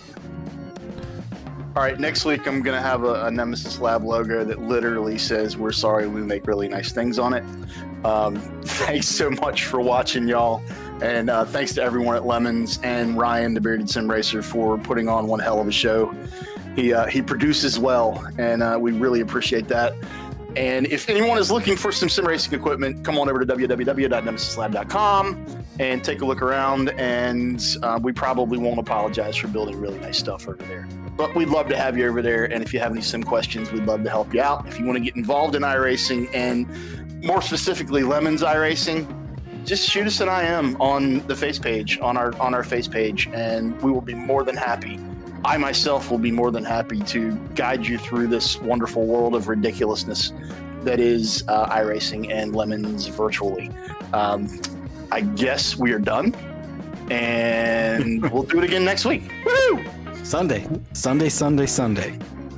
All right, next week I'm going to have a Nemesis Lab logo that literally says, "We're sorry, we make really nice things" on it. Thanks so much for watching, y'all. And thanks to everyone at Lemons and Ryan, the Bearded Sim Racer, for putting on one hell of a show. He produces well, and we really appreciate that. And if anyone is looking for some sim racing equipment, come on over to www.nemesislab.com and take a look around. And we probably won't apologize for building really nice stuff over there. But we'd love to have you over there. And if you have any sim questions, we'd love to help you out. If you want to get involved in iRacing and more specifically Lemons iRacing, just shoot us an IM on the face page, on our face page, and we will be more than happy. I myself will be more than happy to guide you through this wonderful world of ridiculousness that is iRacing and Lemons virtually. I guess we are done, and we'll do it again next week. Woo! Sunday.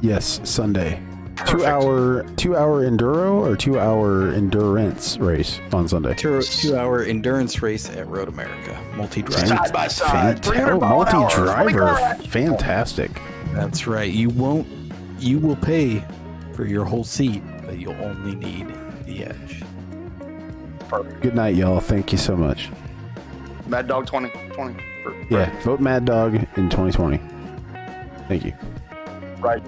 Yes, Sunday. Perfect. 2-hour enduro or 2-hour endurance race on Sunday. 2-hour endurance race at Road America. Multi-drive. Side by side. 300 mile an hour, Multi-driver. 20 Fantastic. That's right. You will pay for your whole seat, but you'll only need the edge. Perfect. Good night, y'all. Thank you so much. Mad Dog 2020. Yeah, vote Mad Dog in 2020. Thank you. Right.